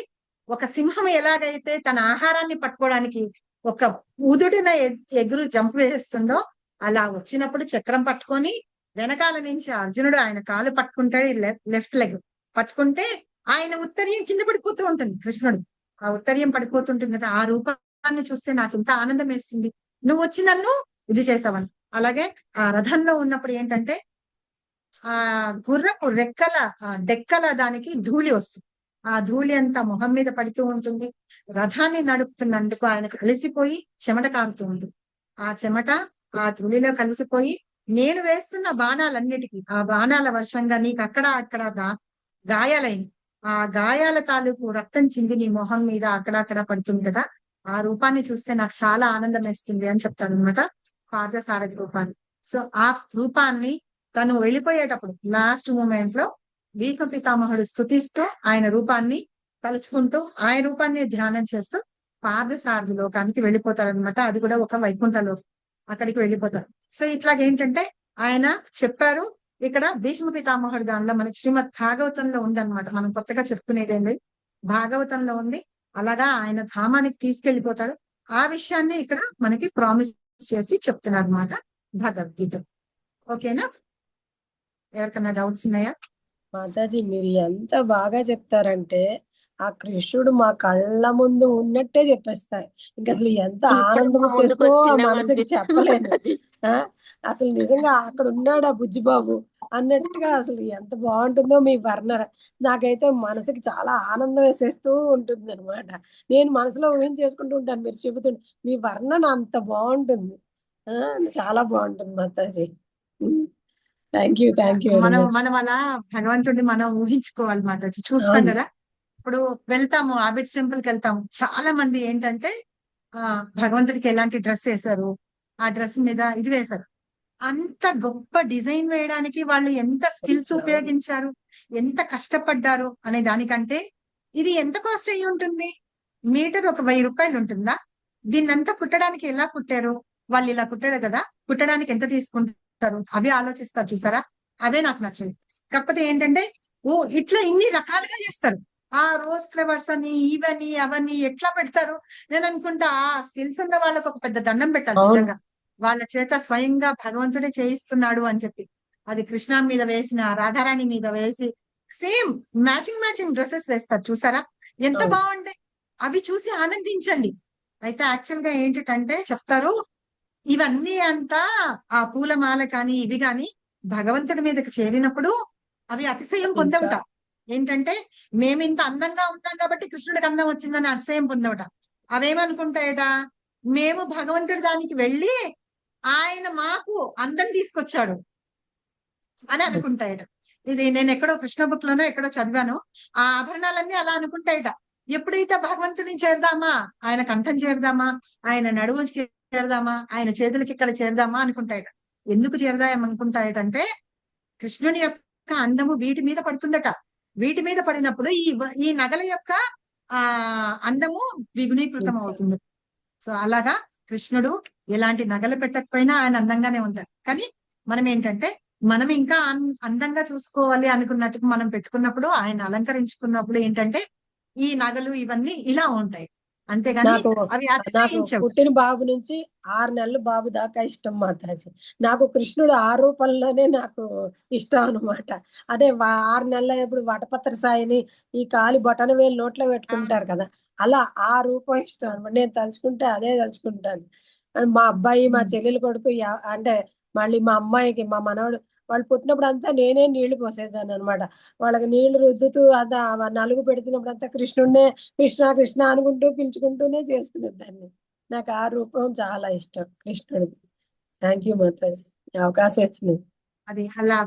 ఒక సింహం ఎలాగైతే తన ఆహారాన్ని పట్టుకోవడానికి ఒక ఉదుడిన ఎగురు జంప్ వేస్తుందో అలా వచ్చినప్పుడు చక్రం పట్టుకొని వెనకాల నుంచి అర్జునుడు ఆయన కాలు పట్టుకుంటాడు, లెఫ్ట్ లెగ్ పట్టుకుంటే ఆయన ఉత్తరీయం కింద పడిపోతూ ఉంటుంది. కృష్ణుడు ఆ ఉత్తరీయం పడిపోతుంటుంది కదా, ఆ రూపాన్ని చూస్తే నాకు ఇంత ఆనందం వేస్తుంది. నువ్వు వచ్చి నన్ను ఇది చేసావని. అలాగే ఆ రథంలో ఉన్నప్పుడు ఏంటంటే ఆ గుర్రపు రెక్కల డెక్కల దానికి ధూళి వస్తుంది. ఆ ధూళి అంతా మొహం మీద పడుతూ ఉంటుంది. రథాన్ని నడుపుతున్నందుకు ఆయన కలిసిపోయి చెమట కారుతూ ఉంటుంది. ఆ చెమట ఆ ధూళిలో కలిసిపోయి నేను వేస్తున్న బాణాలన్నిటికీ ఆ బాణాల వర్షంగా నీకు అక్కడ గాయాలైంది. ఆ గాయాల తాలూకు రక్తం చింది నీ మొహం మీద అక్కడక్కడ పడుతుంది కదా, ఆ రూపాన్ని చూస్తే నాకు చాలా ఆనందం వేస్తుంది అని చెప్తాను అనమాట, పార్థసారథి రూపాన్ని. సో ఆ రూపాన్ని తను వెళ్ళిపోయేటప్పుడు లాస్ట్ మూమెంట్ లో భీష్మ పితామహుడు స్తుతిస్తూ ఆయన రూపాన్ని తలుచుకుంటూ ఆయన రూపాన్ని ధ్యానం చేస్తూ పార్థసారథి లోకానికి వెళ్ళిపోతారనమాట. అది కూడా ఒక వైకుంఠ లోకం, అక్కడికి వెళ్ళిపోతారు. సో ఇట్లాగేంటంటే ఆయన చెప్పారు. ఇక్కడ భీష్మ పితామహుడు దానిలో మనకి శ్రీమద్ భాగవతంలో ఉందన్నమాట, మనం కొత్తగా చెప్పుకునేదేంటి, భాగవతంలో ఉంది. అలాగా ఆయన ధామానికి తీసుకెళ్లిపోతాడు. ఆ విషయాన్ని ఇక్కడ మనకి ప్రామిస్ చేసి చెప్తున్నారు అనమాట భగవద్గీత. ఓకేనా? ఎవరికన్నా డౌట్స్ ఉన్నాయా? మాతాజీ మీరు ఎంత బాగా చెప్తారంటే ఆ కృష్ణుడు మా కళ్ళ ముందు ఉన్నట్టే చెప్పేస్తారు. ఇంకా అసలు ఎంత ఆనందం వచ్చేస్తో ఆ మనసుకి చెప్పలేను. అసలు నిజంగా అక్కడ ఉన్నాడు ఆ బుజ్జిబాబు అన్నట్టుగా అసలు ఎంత బాగుంటుందో మీ వర్ణన. నాకైతే మనసుకి చాలా ఆనందం వేసేస్తూ ఉంటుంది అనమాట. నేను మనసులో ఊహించేసుకుంటూ ఉంటాను మీరు చెబుతుంటే. మీ వర్ణన అంత బాగుంటుంది. చాలా బాగుంటుంది మాతాజీ. థ్యాంక్ యూ మనం అలా భగవంతుడిని మనం ఊహించుకోవాలి మాతాజీ. చూస్తాం కదా, ఇప్పుడు వెళ్తాము ఆబిడ్స్ టెంపుల్ కి వెళ్తాము, చాలా మంది ఏంటంటే భగవంతుడికి ఎలాంటి డ్రెస్ వేశారు, ఆ డ్రెస్ మీద ఇది వేశారు. అంత గొప్ప డిజైన్ వేయడానికి వాళ్ళు ఎంత స్కిల్స్ ఉపయోగించారు, ఎంత కష్టపడ్డారు అనే దానికంటే ఇది ఎంత కాస్ట్ అయ్యి ఉంటుంది. మీటర్ ఒక 1000 రూపాయలు ఉంటుందా? దీన్నంతా కుట్టడానికి ఎలా కుట్టారు, వాళ్ళు ఇలా కుట్టారు కదా, కుట్టడానికి ఎంత తీసుకుంటారు అవి ఆలోచిస్తారు చూసారా. అదే నాకు నచ్చింది. కాకపోతే ఏంటంటే ఇట్లా ఇన్ని రకాలుగా చేస్తారు. ఆ రోజ్ ఫ్లవర్స్ అని ఇవని అవన్నీ ఎట్లా పెడతారు. నేను అనుకుంటా ఆ స్కిల్స్ ఉన్న వాళ్ళకి ఒక పెద్ద దండం పెట్టాలి నిజంగా. వాళ్ళ చేత స్వయంగా భగవంతుడే చేయిస్తున్నాడు అని చెప్పి. అది కృష్ణ మీద వేసిన, రాధారాణి మీద వేసి సేమ్ మ్యాచింగ్ డ్రెస్సెస్ వేస్తారు చూసారా, ఎంత బాగుంటాయి. అవి చూసి ఆనందించండి. అయితే యాక్చువల్ గా ఏంటంటే చెప్తారు, ఇవన్నీ అంతా ఆ పూలమాల కానీ ఇవి కానీ భగవంతుడి మీదకి చేరినప్పుడు అవి అతిశయం పొందవుట. ఏంటంటే మేము ఇంత అందంగా ఉన్నాం కాబట్టి కృష్ణుడికి అందం వచ్చిందని అతిశయం పొందవుట. అవేమనుకుంటాయట, మేము భగవంతుడి దానికి వెళ్ళి ఆయన మాకు అందం తీసుకొచ్చాడు అని అనుకుంటాయట. ఇది నేను ఎక్కడో కృష్ణ బుక్ లోనో ఎక్కడో చదివాను. ఆ ఆభరణాలన్నీ అలా అనుకుంటాయట. ఎప్పుడైతే భగవంతుడిని చేరదామా, ఆయన కంఠం చేరదామా, ఆయన నడువుకి చేరదామా, ఆయన చేతులకి ఇక్కడ చేరదామా అనుకుంటాయట. ఎందుకు చేరదామనుకుంటాయటంటే కృష్ణుని యొక్క అందము వీటి మీద పడుతుందట. వీటి మీద పడినప్పుడు ఈ నగల యొక్క అందము ద్విగుణీకృతం అవుతుంది. సో అలాగా కృష్ణుడు ఎలాంటి నగలు పెట్టకపోయినా ఆయన అందంగానే ఉంటాడు. కానీ మనం ఏంటంటే మనం ఇంకా అందంగా చూసుకోవాలి అనుకున్నట్టుగా మనం పెట్టుకున్నప్పుడు, ఆయన అలంకరించుకున్నప్పుడు ఏంటంటే ఈ నగలు ఇవన్నీ ఇలా ఉంటాయి. అంతేగాని అవి అతిశయించవు. పుట్టిన బాబు నుంచి 6 నెలల బాబు దాకా ఇష్టం మాతాజీ. నాకు కృష్ణుడు ఆ రూపంలోనే నాకు ఇష్టం అనమాట. అదే 6 నెలల ఇప్పుడు వటపత్ర సాయిని ఈ కాలి బొటన వేలు నోట్లో పెట్టుకుంటారు కదా, అలా ఆ రూపం ఇష్టం అనమాట. నేను తలుచుకుంటే అదే తలుచుకుంటాను. మా అబ్బాయి మా చెల్లెలు కొడుకు అంటే మళ్ళీ మా అమ్మాయికి మా మనవడు వాళ్ళు పుట్టినప్పుడు అంతా నేనే నీళ్లు పోసేదాన్ని అనమాట. వాళ్ళకి నీళ్లు రుద్దుతూ అంతా నలుగు పెడుతున్నప్పుడు అంతా కృష్ణుడినే కృష్ణ కృష్ణ అనుకుంటూ పిలుచుకుంటూనే చేసుకునేదాన్ని. నాకు ఆ రూపం చాలా ఇష్టం కృష్ణుడిది. థ్యాంక్ యూ మాతాజీ, అవకాశం వచ్చింది. అది అలా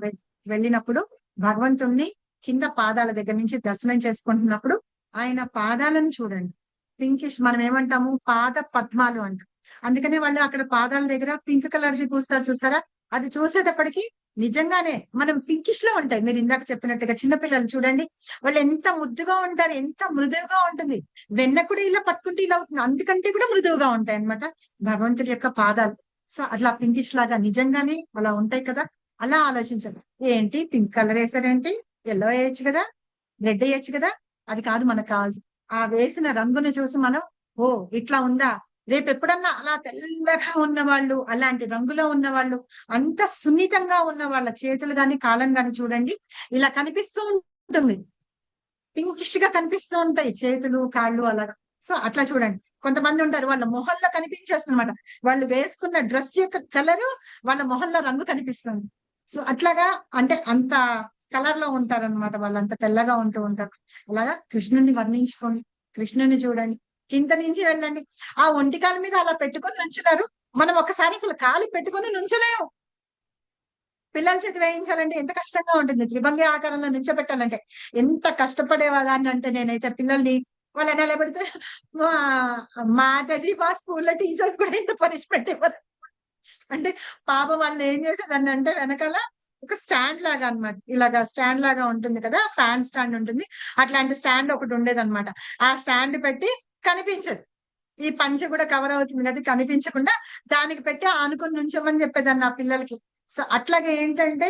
వెళ్ళినప్పుడు భగవంతుణ్ణి కింద పాదాల దగ్గర నుంచి దర్శనం చేసుకుంటున్నప్పుడు ఆయన పాదాలను చూడండి. పింకిష్, మనం ఏమంటాము పాద పద్మాలు అంటాం. అందుకనే వాళ్ళు అక్కడ పాదాల దగ్గర పింక్ కలర్ ది పూస్తారు చూసారా. అది చూసేటప్పటికి నిజంగానే మనం పింకిష్ లో ఉంటాయి. మీరు ఇందాక చెప్పినట్టుగా చిన్నపిల్లలు చూడండి, వాళ్ళు ఎంత ముద్దుగా ఉంటారు, ఎంత మృదువుగా ఉంటుంది. వెన్న కూడా ఇలా పట్టుకుంటే ఇలా అవుతుంది, అందుకంటే కూడా మృదువుగా ఉంటాయి అన్నమాట భగవంతుడి యొక్క పాదాలు. సో అట్లా పింకిష్ లాగా నిజంగానే అలా ఉంటాయి కదా. అలా ఆలోచించాలి. ఏంటి పింక్ కలర్ వేసారేంటి, ఎల్లో వేయచ్చు కదా, రెడ్ వేయచ్చు కదా. అది కాదు మనకు కావాల్సి. ఆ వేసిన రంగును చూసి మనం ఇట్లా ఉందా, రేపు ఎప్పుడన్నా అలా తెల్లగా ఉన్న వాళ్ళు, అలాంటి రంగులో ఉన్న వాళ్ళు, అంత సున్నితంగా ఉన్న వాళ్ళ చేతులు గాని కాళ్ళని గాని చూడండి, ఇలా కనిపిస్తూ ఉంటుంది, పింకిష్ గా కనిపిస్తూ ఉంటాయి చేతులు కాళ్ళు అలాగా. సో అట్లా చూడండి. కొంతమంది ఉంటారు వాళ్ళ మొహంలో కనిపించేస్తుందన్నమాట, వాళ్ళు వేసుకున్న డ్రెస్ యొక్క కలరు వాళ్ళ మొహంలో రంగు కనిపిస్తుంది. సో అట్లాగా అంటే అంత కలర్ లో ఉంటారన్నమాట, వాళ్ళు అంత తెల్లగా ఉంటూ ఉంటారు. అలాగా కృష్ణుని వర్ణించుకోండి, కృష్ణుని చూడండి, కింద నుంచి వెళ్ళండి. ఆ ఒంటికాల మీద అలా పెట్టుకొని నుంచున్నారు, మనం ఒకసారి అసలు కాలు పెట్టుకొని నుంచలేము. పిల్లల చేతి వేయించాలంటే ఎంత కష్టంగా ఉంటుంది, త్రిభంగి ఆకారంలో నుంచోబెట్టాలంటే ఎంత కష్టపడేవాదాన్ని అంటే నేనైతే పిల్లల్ని వాళ్ళని ఎలా పెడితే మాతాజీ మా స్కూల్లో టీచర్స్ కూడా ఎంత పనిష్మెంట్ ఇవ్వరు. అంటే పాపం వాళ్ళని ఏం చేసేదాన్ని అంటే వెనకాల ఒక స్టాండ్ లాగా అన్నమాట, ఇలాగా స్టాండ్ లాగా ఉంటుంది కదా, ఫ్యాన్ స్టాండ్ ఉంటుంది, అట్లాంటి స్టాండ్ ఒకటి ఉండేదన్నమాట. ఆ స్టాండ్ పెట్టి కనిపించదు, ఈ పంచె కూడా కవర్ అవుతుంది కదా, కనిపించకుండా దానికి పెట్టి ఆనుకొని నుంచోమని చెప్పేదాన్ని ఆ పిల్లలకి. సో అట్లాగే ఏంటంటే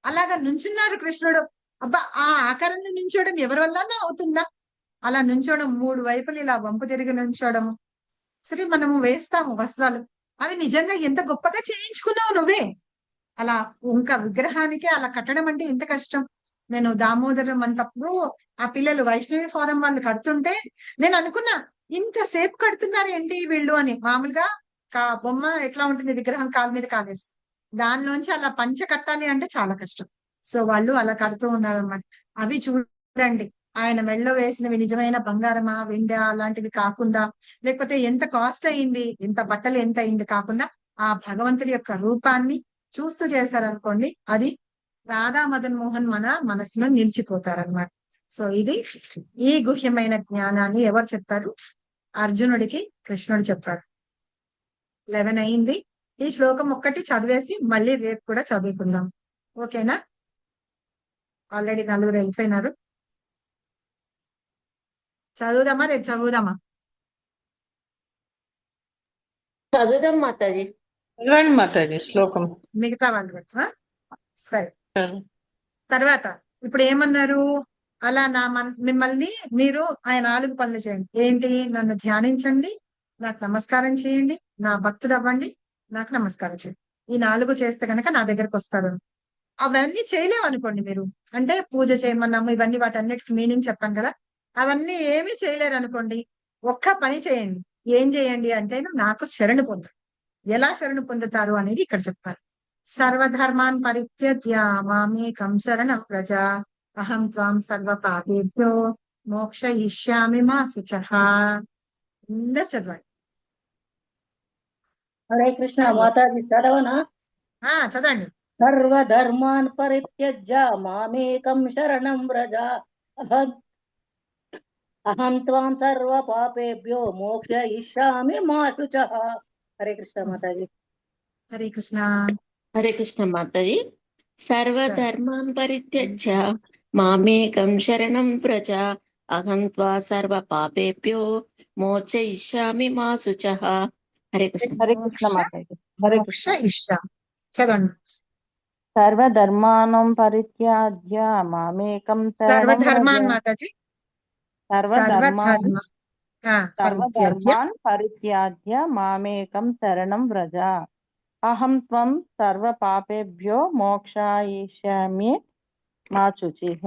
అలాగా నుంచున్నాడు కృష్ణుడు. అబ్బా, ఆ ఆకారంలో నుంచోవడం ఎవరి వల్ల అవుతుందా? అలా నుంచోవడం, మూడు వైపులు ఇలా వంపు తిరిగి నుంచోవడము. సరే మనము వేస్తాము వస్త్రాలు, అవి నిజంగా ఎంత గొప్పగా చేయించుకున్నావు నువ్వే. అలా ఇంకా విగ్రహానికి అలా కట్టడం అంటే ఎంత కష్టం. నేను దామోదరం అంతప్పుడు ఆ పిల్లలు వైష్ణవి ఫారం వాళ్ళు కడుతుంటే నేను అనుకున్నా, ఇంతసేపు కడుతున్నారు ఏంటి వీళ్ళు అని. మామూలుగా బొమ్మ ఎట్లా ఉంటుంది, విగ్రహం కాలు మీద కాలేస్తుంది, దానిలోంచి అలా పంచ కట్టాలి అంటే చాలా కష్టం. సో వాళ్ళు అలా కడుతూ ఉన్నారన్నమాట. అవి చూడండి, ఆయన మెళ్ళో వేసినవి నిజమైన బంగారమా వెండి అలాంటివి కాకుండా, లేకపోతే ఎంత కాస్ట్ అయింది, ఎంత బట్టలు ఎంత అయింది కాకుండా, ఆ భగవంతుడి యొక్క రూపాన్ని చూస్తూ చేశారనుకోండి, అది రాధా మదన్ మోహన్ మన మనసులో నిలిచిపోతారన్నమాట. సో ఇది ఈ గుహ్యమైన జ్ఞానాన్ని ఎవరు చెప్పారు? అర్జునుడికి కృష్ణుడు చెప్పాడు. 11 అయింది. ఈ శ్లోకం ఒక్కటి చదివేసి మళ్ళీ రేపు కూడా చదువుకుందాం, ఓకేనా? ఆల్రెడీ 4 వెళ్ళిపోయినారు. చదువుదామా, రేపు చదువుదామా? చదువుదాం మాతాజీ. చదవండి మాతాజీ శ్లోకం. మిగతా వాళ్ళు కూడా, సరే. తర్వాత ఇప్పుడు ఏమన్నారు? అలా మిమ్మల్ని మీరు ఆ 4 పనులు చేయండి. ఏంటి? నన్ను ధ్యానించండి, నాకు నమస్కారం చేయండి, నా భక్తుడు అవ్వండి, నాకు నమస్కారం చేయండి. ఈ 4 చేస్తే కనుక నా దగ్గరకు వస్తారు. అవన్నీ చేయలేము అనుకోండి మీరు, అంటే పూజ చేయమన్నాము ఇవన్నీ, వాటన్నిటికి మీనింగ్ చెప్పాను కదా, అవన్నీ ఏమీ చేయలేరు అనుకోండి, ఒక్క పని చేయండి. ఏం చేయండి అంటే నాకు శరణు పొందు. ఎలా శరణు పొందుతారు అనేది ఇక్కడ చెప్తారు. సర్వధర్మాన్ పరిత్యజ్య మామేకం శరణం వ్రజ అహం త్వాం సర్వ పాపేభ్యో మోక్షయిష్యామి మా శుచః. అందరు చదవండి. హరే కృష్ణ మాతాజీ చదవనా? చదవండి. సర్వధర్మాన్ పరిత్యజ్య మామేకం శరణం వ్రజ అహం త్వాం సర్వ పాపేభ్యో మోక్షయిష్యామి మా శుచః. హరే కృష్ణ మాతాజీ. హరే కృష్ణ. హరే కృష్ణ మాతాజీ. సర్వధర్మాన్ పరిత్యజ్య మామేకం శరణం వ్రజ అహం త్వా సర్వ పాపేభ్యో మోక్షయిష్యామి మా శుచః. హరే కృష్ణ. హరే కృష్ణ మాతాజీ. హరే కృష్ణ. చదవండి. సర్వధర్మానం పరిత్యాజ్య మామేకం సర్వధర్మాన్ మాతాజీ. సర్వధర్మాన్ పరిత్యాజ్య మామేకం శరణం వ్రజ అహం త్వం సర్వ పాపేభ్యో మోక్షయిష్యామి మా శుచిః.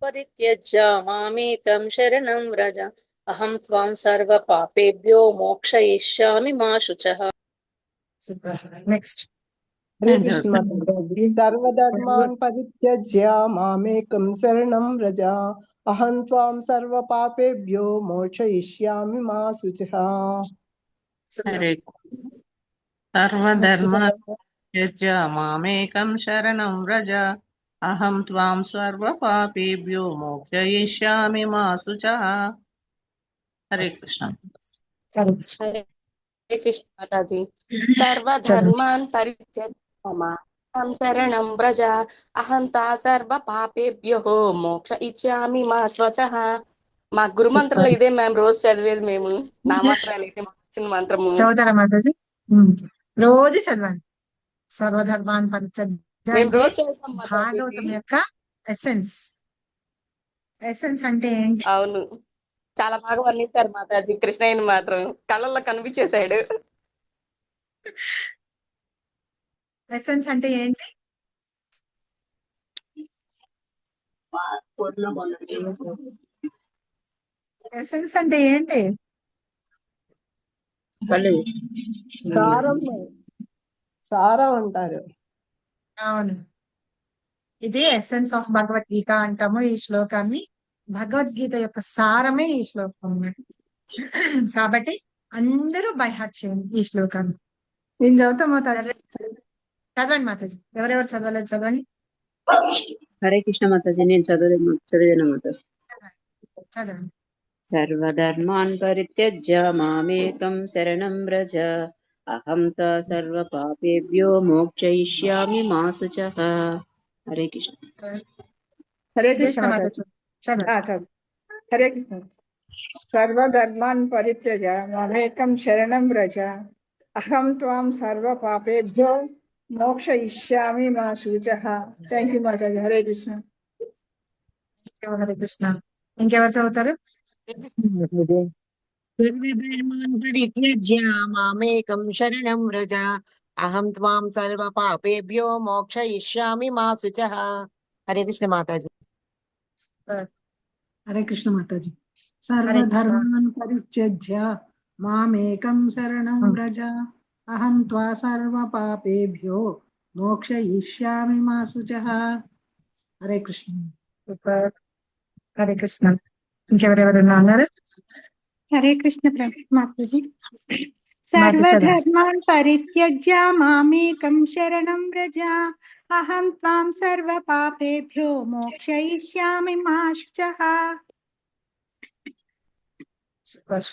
పరిత్యజ్య మామేకం శరణం వ్రజ అహం త్వాం సర్వ పాపేభ్యో మోక్షయిష్యామి మా శుచః. నెక్స్ట్. సర్వధర్మాన్ పరిత్యజ్య మామేకం శరణం వ్రజ అహం త్వాం సర్వ పాపేభ్యో మోక్షయిష్యామి మా శుచః. సర్వధర్మాన్ పరిత్యజ్య మామేకం శరణం వ్రజ అహం త్వాం సర్వ పాపేభ్యో మోక్షయిష్యామి మా శుచః. హరే కృష్ణ. హరే కృష్ణ మాతాజీ. సర్వధర్మాన్ పరిత్యజ్య మామేకం శరణం వ్రజ అహం తా సర్వ పాపేభ్యో మోక్షయిష్యామి మా శుచః. మా గురు మంత్రంలో ఇదే మేము రోజు చదివేది, మేము నామాత్రాలు అయితే వచ్చిన మంత్రము. చదువుతారా మాతాజీ? రోజు చదవండి. సర్వధర్మాన్ పరిత్యజ్య భాగవతం యొక్క ఎసెన్స్. ఎసెన్స్ అంటే ఏంటి? అవును, చాలా బాగా వర్ణించారు మాతాజీ. కృష్ణయ్యని మాత్రం కళ్ళల్లో కనిపించేశాడు. ఎసెన్స్ అంటే ఏంటి? ఎసెన్స్ అంటే ఏంటి? సారం సారం అంటారు. అవును, ఇది ఎసెన్స్ ఆఫ్ భగవద్గీత అంటాము ఈ శ్లోకాన్ని. భగవద్గీత యొక్క సారమే ఈ శ్లోకం అన్నమాట. కాబట్టి అందరూ బై హార్ట్ చేయండి ఈ శ్లోకాన్ని. నేను చదువుతా మాతాజీ. చదవండి మాతాజీ, ఎవరెవరు చదవలేదు చదవండి. హరే కృష్ణ మాతాజీ. నేను చదివాను మాతాజీ. చదవండి. సర్వధర్మాన్ పరిత్యజ్య మామేకం శరణం వ్రజ అహం తా సర్వ పాపేభ్యో మోక్షయిష్యామి మా శుచః. హరే కృష్ణ. హరే కృష్ణ కృష్ణ మాతాజీ. చదవండి. చదువు. హరే కృష్ణ. సర్వధర్మాన్ పరిత్యజ మమేకం శరణం వ్రజ అహం త్వాం సర్వ పాపేభ్యో మోక్షయిష్యామి మా శుచః. థ్యాంక్ యూ మాతాజీ. హరే కృష్ణ. హరే కృష్ణ. ఇంకెవరు చదువుతారు? సర్వధర్మాన్ పరిత్యజ్య మామేకం శరణం వ్రజ అహం త్వాం సర్వ పాపేభ్యో మోక్షయిష్యామి మా శుచః. హరే కృష్ణ మాతాజీ. హరే కృష్ణ మాతాజీ. హరే కృష్ణ. సర్వధర్మాన్ పరిత్యజ్య మామేకం శరణం వ్రజ అహం త్వా సర్వ పాపేభ్యో మోక్షయిష్యామి మా శుచః. హరే కృష్ణ. సూపర్. హరే కృష్ణ. ఇంకెవరెవరన్నా ఉన్నారు? హరే కృష్ణ మాతాజీ. మాతాజీ చదవండి. సర్వధర్మాన్ పరిత్యజ్య మామేకం శరణం వ్రజ అహం త్వాం సర్వ పాపేభ్యో మోక్షయిష్యామి మా శుచః. సూపర్.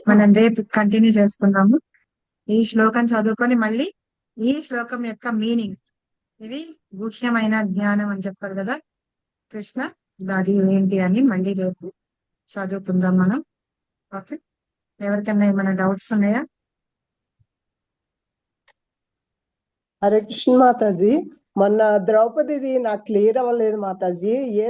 మనం రేపు కంటిన్యూ చేసుకుందాము. ఈ శ్లోకం చదువుకొని మళ్ళీ ఈ శ్లోకం యొక్క మీనింగ్, ఇది గుహ్యమైన జ్ఞానం అని చెప్పారు కదా కృష్ణ, అది ఏంటి అని మళ్ళీ రేపు చదువుకుందాం మనం. ఓకే, ఎవరికైనా ఏమైనా డౌట్స్ ఉన్నాయా? హరే కృష్ణ మాతాజీ. మొన్న ద్రౌపదిది నాకు క్లియర్ అవ్వలేదు మాతాజీ. ఏ